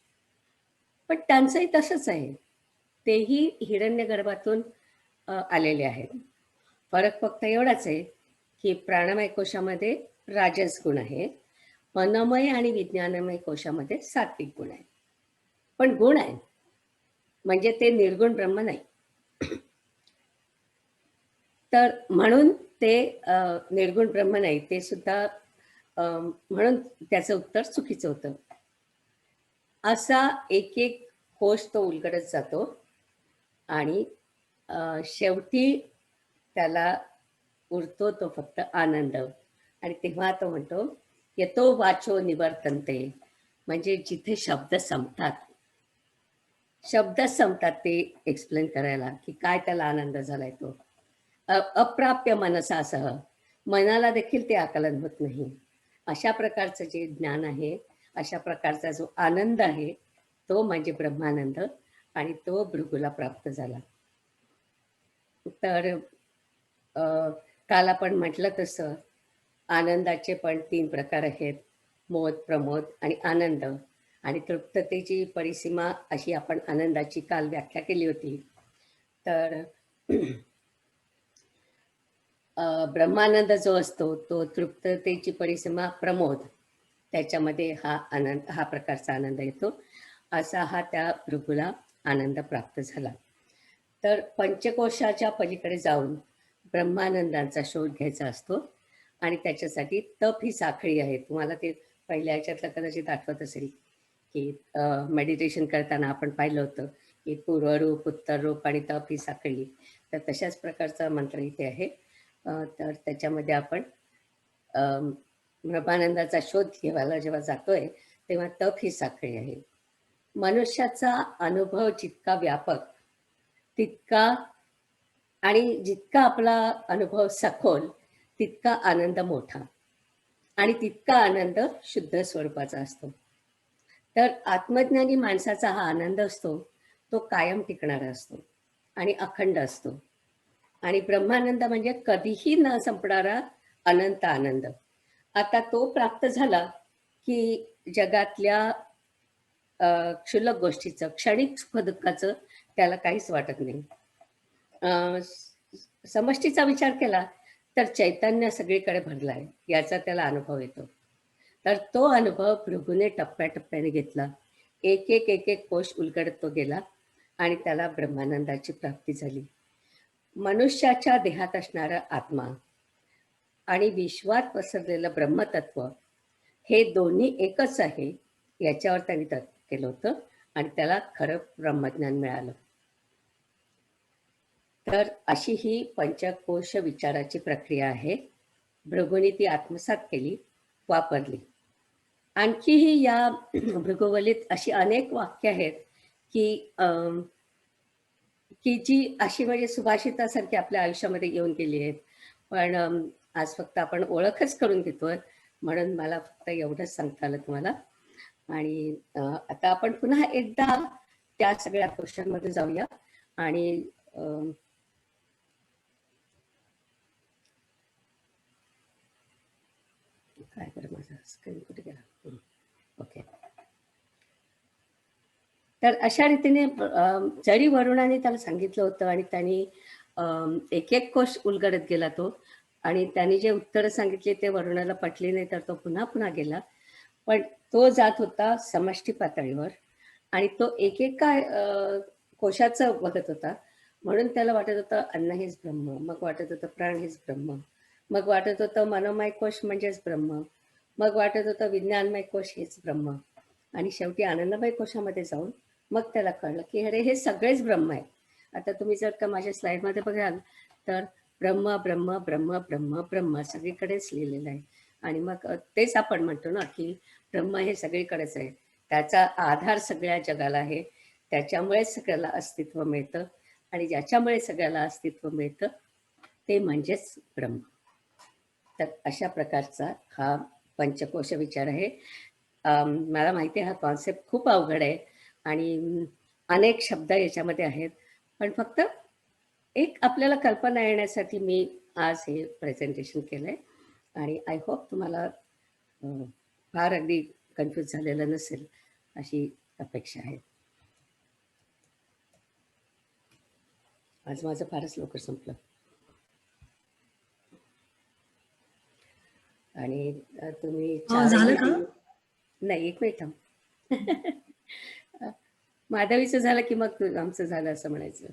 B: पण त्यांचंही तसंच आहे. तेही हिरण्यगर्भातून आलेले आहेत. फरक फक्त एवढाच आहे की प्राणमय कोशामध्ये राजस गुण आहे, मनोमय आणि विज्ञानमय कोशामध्ये सात्विक गुण आहे. पण गुण आहे म्हणजे ते निर्गुण ब्रह्म नाही. तर म्हणून ते निर्गुण ब्रह्म नाही, ते सुद्धा म्हणून त्याचं उत्तर चुकीचं होतं. असा एक एक कोश तो उलगडत जातो आणि शेवटी त्याला उरतो तो फक्त आनंद. आणि तेव्हा तो म्हणतो यतो वाचो निवर्तन्ते, म्हणजे जिथे शब्द संपतात ते एक्सप्लेन करायला की काय त्याला आनंद झालाय तो. अप्राप्य मनसासह, मनाला देखील ते आकलन होत नाही. अशा प्रकारचं जे ज्ञान आहे, अशा प्रकारचा जो आनंद आहे, तो म्हणजे ब्रह्मानंद आणि तो भृगूला प्राप्त झाला. तर काल आपण म्हटलं तसं आनंदाचे पण 3 प्रकार आहेत, मोद, प्रमोद आणि आनंद. आणि तृप्ततेची परिसीमा अशी आपण आनंदाची काल व्याख्या केली होती. तर ब्रह्मानंद जो असतो तो तृप्ततेची परिसीमा प्रमोद, त्याच्यामध्ये हा प्रकारचा आनंद येतो. असा हा त्या भृगूला आनंद प्राप्त झाला. तर पंचकोशाच्या पलीकडे जाऊन ब्रह्मानंदाचा शोध घ्यायचा असतो आणि त्याच्यासाठी तप ही साखळी आहे. तुम्हाला ते पहिल्या ह्याच्यातलं कदाचित आठवत असेल की मेडिटेशन करताना आपण पाहिलं होतं की पूर्वरूप, उत्तर रूप आणि तप ही साखळी. तर तशाच प्रकारचा मंत्र इथे आहे. तर त्याच्यामध्ये आपण ब्रह्मानंदाचा शोध घ्यायला जेव्हा जातोय तेव्हा तप ही साखळी आहे. मनुष्याचा अनुभव जितका व्यापक तितका आणि जितका आपला अनुभव सखोल तितका आनंद मोठा आणि तितका आनंद शुद्ध स्वरूपाचा असतो. तर आत्मज्ञानी माणसाचा हा आनंद असतो तो कायम टिकणारा असतो आणि अखंड असतो. आणि ब्रह्मानंद म्हणजे कधीही न संपणारा अनंत आनंद. आता तो प्राप्त झाला की जगातल्या क्षुल्लक गोष्टीचं, क्षणिक सुखदुःखाचं त्याला काहीच वाटत नाही. समष्टीचा विचार केला तर चैतन्य सगळीकडे भरलाय याचा त्याला अनुभव येतो. तर तो अनुभव भृगूने टप्प्याटप्प्याने घेतला. एक एक कोश उलगडत तो गेला आणि त्याला ब्रह्मानंदाची प्राप्ती झाली. मनुष्याच्या देहात असणारा आत्मा आणि विश्वात पसरलेलं ब्रह्मतत्व हे दोन्ही एकच आहे याच्यावर त्यांनी तर्क केलं होतं आणि त्याला खरं ब्रह्मज्ञान मिळालं. तर अशी ही पंचकोश विचाराची प्रक्रिया आहे. भृगूने ती आत्मसात केली, वापरली. आणखीही या भृगुवलीत अशी अनेक वाक्य आहेत की जी अशी म्हणजे सुभाषितासारखी आपल्या आयुष्यामध्ये येऊन गेली आहेत. पण आज फक्त आपण ओळखच करून घेतोय, म्हणून मला फक्त एवढंच सांगता आलं तुम्हाला. आणि आता आपण पुन्हा एकदा त्या सगळ्या क्वेश्चनमध्ये जाऊया आणि काय बरं माझा स्क्रीन कुठे गेला? ओके. तर अशा रीतीने जरी वरुणाने त्याला सांगितलं होतं आणि त्यांनी एक एक कोश उलगडत गेला तो, आणि त्यांनी जे उत्तरं सांगितली ते वरुणाला पटली नाही, तर तो पुन्हा पुन्हा गेला. पण तो जात होता समष्टी पातळीवर आणि तो एकेका कोशाचं बघत होता. म्हणून त्याला वाटत होतं अन्न हेच ब्रह्म, मग वाटत होतं प्राण हेच ब्रह्म, मग वाटत होतं मनोमय कोश म्हणजेच ब्रह्म, मग वाटत होतं विज्ञानमय कोश हेच ब्रह्म, आणि शेवटी आनंदमय कोशामध्ये जाऊन मग त्याला कळलं की अरे हे सगळेच ब्रह्म आहे. आता तुम्ही जर का माझ्या स्लाइडमध्ये बघाल तर ब्रह्म ब्रह्म ब्रह्म ब्रह्म ब्रह्म सगळीकडेच लिहिलेलं आहे. आणि मग तेच आपण म्हणतो ना की ब्रह्म हे सगळीकडेच आहे. त्याचा आधार सगळ्या जगाला आहे. त्याच्यामुळे सगळ्याला अस्तित्व मिळतं आणि ज्याच्यामुळे सगळ्याला अस्तित्व मिळतं ते म्हणजेच ब्रह्म. तर अशा प्रकारचा हा पंचकोश विचार आहे. मला माहिती आहे हा कॉन्सेप्ट खूप अवघड आहे आणि अनेक शब्द याच्यामध्ये आहेत. पण फक्त एक आपल्याला कल्पना येण्यासाठी मी आज हे प्रेझेंटेशन केलंय आणि आय होप तुम्हाला फार अगदी कन्फ्यूज झालेलं नसेल अशी अपेक्षा आहे. आज माझं फारच लवकर संपलं. आणि तुम्ही
A: झालं का?
B: नाही, एक मिनिट थांब. माधवीचं झालं की मग आमचं झालं असं म्हणायचं.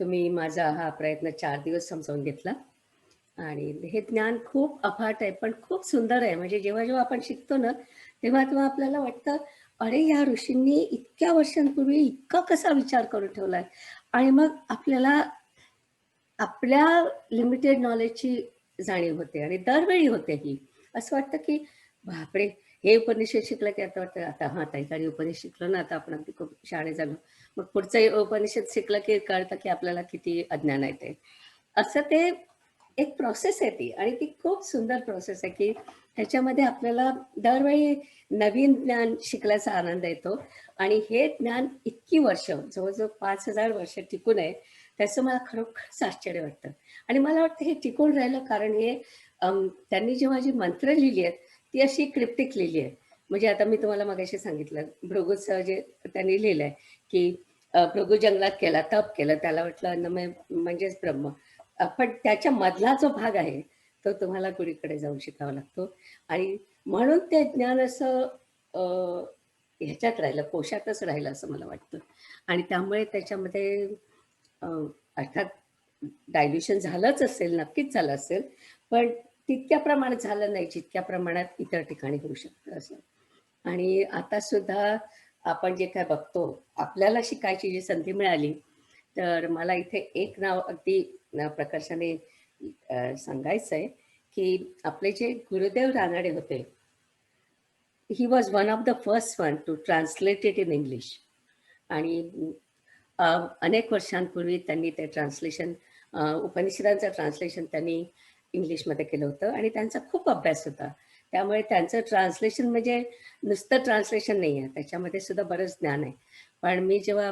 B: तुम्ही माझा हा प्रयत्न 4 दिवस समजावून घेतला आणि हे ज्ञान खूप अफाट आहे, पण खूप सुंदर आहे. म्हणजे जेव्हा आपण शिकतो ना, तेव्हा आपल्याला वाटतं, अरे या ऋषींनी इतक्या वर्षांपूर्वी इतका कसा विचार करून ठेवलाय आणि मग आपल्याला आपल्या लिमिटेड नॉलेजची जाणीव होते आणि दरवेळी होते ही. असं वाटतं की बापरे! हे उपनिषद शिकलं की आता वाटतं आता हां, काही उपनिषद शिकलो ना, आता आपण अगदी खूप शहाणे झालो. मग पुढचं उपनिषद शिकलं की कळतं की आपल्याला किती अज्ञान आहे ते. असं ते एक प्रोसेस आहे ती आणि ती खूप सुंदर प्रोसेस आहे की त्याच्यामध्ये आपल्याला दरवेळी नवीन ज्ञान शिकल्याचा आनंद येतो आणि हे ज्ञान इतकी वर्ष, जवळ-जवळ 5,000 वर्ष टिकून आहे, त्याचं मला खरोखरच आश्चर्य वाटतं. आणि मला वाटतं हे टिकून राहिलं कारण हे त्यांनी जेव्हा जी मंत्र लिहिली आहेत, ती अशी क्रिप्टिक लिहिली आहे. म्हणजे आता मी तुम्हाला मगाशी सांगितलं, भृगूचं जे त्यांनी लिहिलंय, की भृगू जंगलात केला, तप केलं, त्याला वाटलं अन्नमय म्हणजेच ब्रह्म. पण त्याच्या मधला जो भाग आहे, तो तुम्हाला गुढीकडे जाऊन शिकावा लागतो आणि म्हणून ते ज्ञान असं ह्याच्यात राहिलं, कोशातच राहिलं असं मला वाटतं. आणि त्यामुळे त्याच्यामध्ये अर्थात डायल्युशन झालंच असेल, नक्कीच झालं असेल, पण तितक्या प्रमाणात झालं नाही, जितक्या प्रमाणात इतर ठिकाणी होऊ शकतं असं. आणि आता सुद्धा आपण जे काय बघतो, आपल्याला शिकायची जी संधी मिळाली, तर मला इथे एक नाव अगदी प्रकर्षाने सांगायचं आहे, की आपले जे गुरुदेव रानडे होते, he was one of the first one two translate it in English. आणि अनेक वर्षांपूर्वी त्यांनी ते ट्रान्सलेशन उपनिषदांचं ट्रान्सलेशन त्यांनी इंग्लिशमध्ये केलं होतं आणि त्यांचा खूप अभ्यास होता. त्यामुळे त्यांचं ट्रान्सलेशन म्हणजे नुसतं ट्रान्सलेशन नाही आहे, त्याच्यामध्ये सुद्धा बरंच ज्ञान आहे. पण मी जेव्हा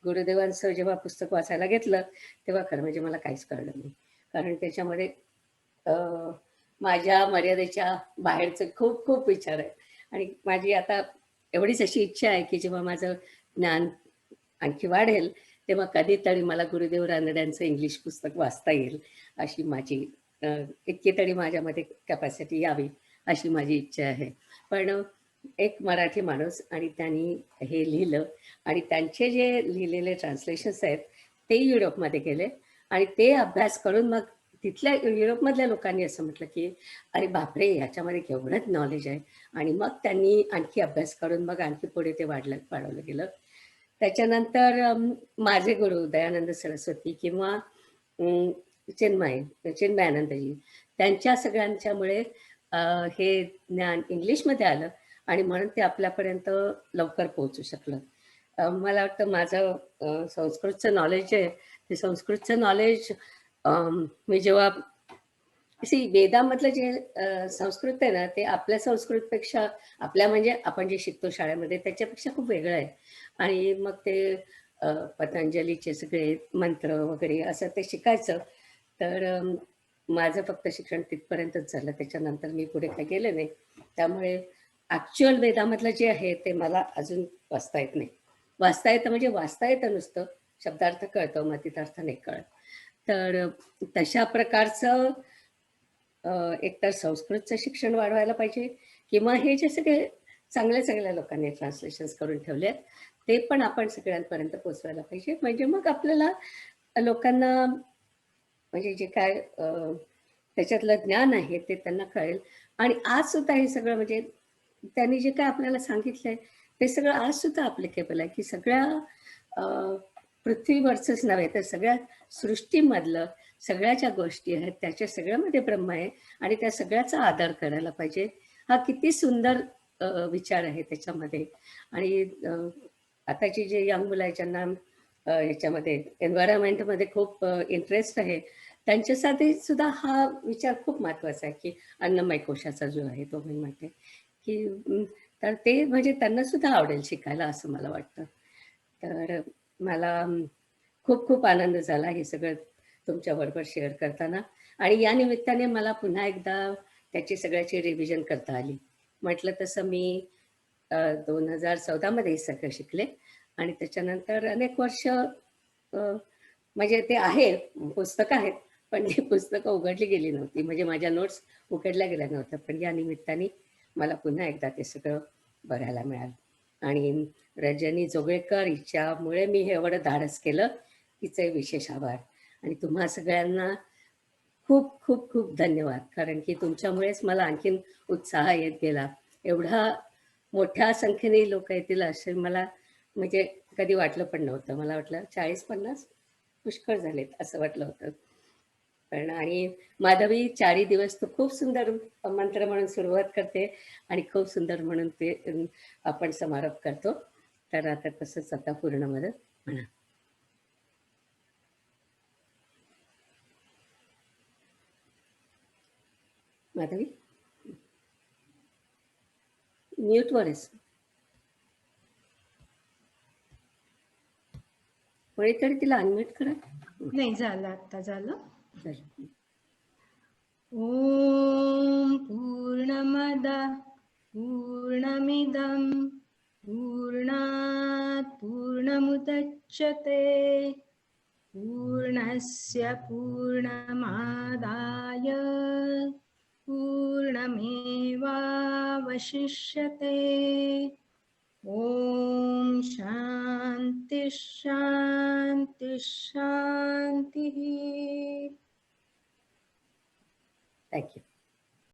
B: गुरुदेवांचं जेव्हा पुस्तक वाचायला घेतलं, तेव्हा खरं म्हणजे मला काहीच कळलं नाही. कारण त्याच्यामध्ये अ, माझ्या मर्यादेच्या बाहेरचे खूप खूप विचार आहेत आणि माझी आता एवढीच अशी इच्छा आहे, की जेव्हा माझं ज्ञान आणखी वाढेल, तेव्हा कधीतरी मला गुरुदेव रानड्यांचं इंग्लिश पुस्तक वाचता येईल, अशी माझी इतकी तरी माझ्यामध्ये कॅपॅसिटी यावी, अशी माझी इच्छा आहे. पण एक मराठी माणूस आणि त्यांनी हे लिहिलं आणि त्यांचे जे लिहिलेले ट्रान्सलेशन्स आहेत, ते युरोपमध्ये गेले आणि ते अभ्यास करून मग तिथल्या युरोपमधल्या लोकांनी असं म्हटलं, की "अरे बापरे! ह्याच्यामध्ये केवढंच नॉलेज आहे." आणि मग त्यांनी आणखी अभ्यास करून मग आणखी पुढे ते वाढवलं गेलं. त्याच्यानंतर माझे गुरु दयानंद सरस्वती किंवा चिन्मयानंदजी त्यांच्या सगळ्यांच्यामुळे हे ज्ञान इंग्लिशमध्ये आलं आणि म्हणून ते आपल्यापर्यंत लवकर पोहोचू शकलं. मला वाटतं माझं संस्कृतचं नॉलेज जे आहे, ते संस्कृतचं नॉलेज मी जेव्हा वेदामधलं जे संस्कृत आहे ना, ते आपल्या संस्कृतपेक्षा आपल्या म्हणजे आपण जे शिकतो शाळेमध्ये त्याच्यापेक्षा खूप वेगळं आहे. आणि मग ते पतंजलीचे सगळे मंत्र वगैरे असं ते शिकायचं. तर माझं फक्त शिक्षण तिथपर्यंतच झालं. त्याच्यानंतर मी पुढे काही गेले नाही. त्यामुळे ॲक्चुअल वेदामधलं जे आहे ते मला अजून वाचता येत नाही. वाचता येतं म्हणजे वाचता येतं नुसतं, शब्दार्थ कळतो, मतितार्थ नाही कळत. तर तशा प्रकारचं एकतर संस्कृतचं शिक्षण वाढवायला पाहिजे किंवा हे जे सगळे चांगल्या-चांगल्या लोकांनी ट्रान्सलेशन्स करून ठेवले ते पण आपण सगळ्यांपर्यंत पोहोचवायला पाहिजे. म्हणजे मग आपल्याला लोकांना म्हणजे जे काय त्याच्यातलं ज्ञान आहे ते त्यांना कळेल आणि आज सुद्धा हे सगळं म्हणजे त्यांनी जे काही आपल्याला सांगितलंय ते सगळं आज सुद्धा ॲप्लिकेबल आहे, की सगळ्या अ, पृथ्वीवरचंच नव्हे तर सगळ्या सृष्टीमधलं सगळ्या ज्या गोष्टी आहेत त्याच्या सगळ्यामध्ये ब्रह्म आहे आणि त्या सगळ्याचा आदर करायला पाहिजे. हा किती सुंदर विचार आहे त्याच्यामध्ये. आणि आताची जे यंग मुलं आहेत ज्यांना ह्याच्यामध्ये एन्व्हायरमेंटमध्ये खूप इंटरेस्ट आहे, त्यांच्यासाठी सुद्धा हा विचार खूप महत्त्वाचा आहे, की अन्नमय कोशाचा जो आहे तो मी म्हणते, की तर ते म्हणजे त्यांना सुद्धा आवडेल शिकायला असं मला वाटतं. तर मला खूप खूप आनंद झाला हे सगळं तुमच्याबरोबर शेअर करताना. आणि या निमित्ताने मला पुन्हा एकदा त्याची सगळ्याची रिव्हिजन करता आली. म्हटलं तसं मी 2014 मध्ये हे सगळं शिकले आणि त्याच्यानंतर अनेक वर्ष म्हणजे ते आहे, पुस्तकं आहेत, पण ती पुस्तकं उघडली गेली नव्हती. म्हणजे माझ्या नोट्स उघडल्या गेल्या नव्हत्या. पण या निमित्ताने मला पुन्हा एकदा ते सगळं बघायला मिळालं. आणि रजनी जोगळेकर हिच्यामुळे मी हे एवढं धाडस केलं. तिचे विशेष आभार. आणि तुम्हा सगळ्यांना खूप खूप खूप धन्यवाद. कारण की तुमच्यामुळेच मला आणखीन उत्साह येत गेला. एवढा मोठ्या संख्येने लोक येतील असे मला म्हणजे कधी वाटलं पण नव्हतं. मला वाटलं 40-50 पुष्कळ झालेत असं वाटलं होतं. पण आणि माधवी 4 दिवस तू खूप सुंदर मंत्र म्हणून सुरुवात करते आणि खूप सुंदर म्हणून ते आपण समारोप करतो. तर आता तसंच आता पूर्ण मदत म्हणा. माधवी म्यूटवर आहेस. कोणीतरी तिला अनम्यूट करा.
A: नाही झालं, आता झालं.
B: झालं.
A: ॐ पूर्णमद पूर्णमिदं पूर्णात् पूर्णमुदच्यते पूर्णस्य पूर्णमादाय पूर्णमेवावशिष्यते. ॐ शान्ति शान्ति शान्तिः.
B: थँक्यू.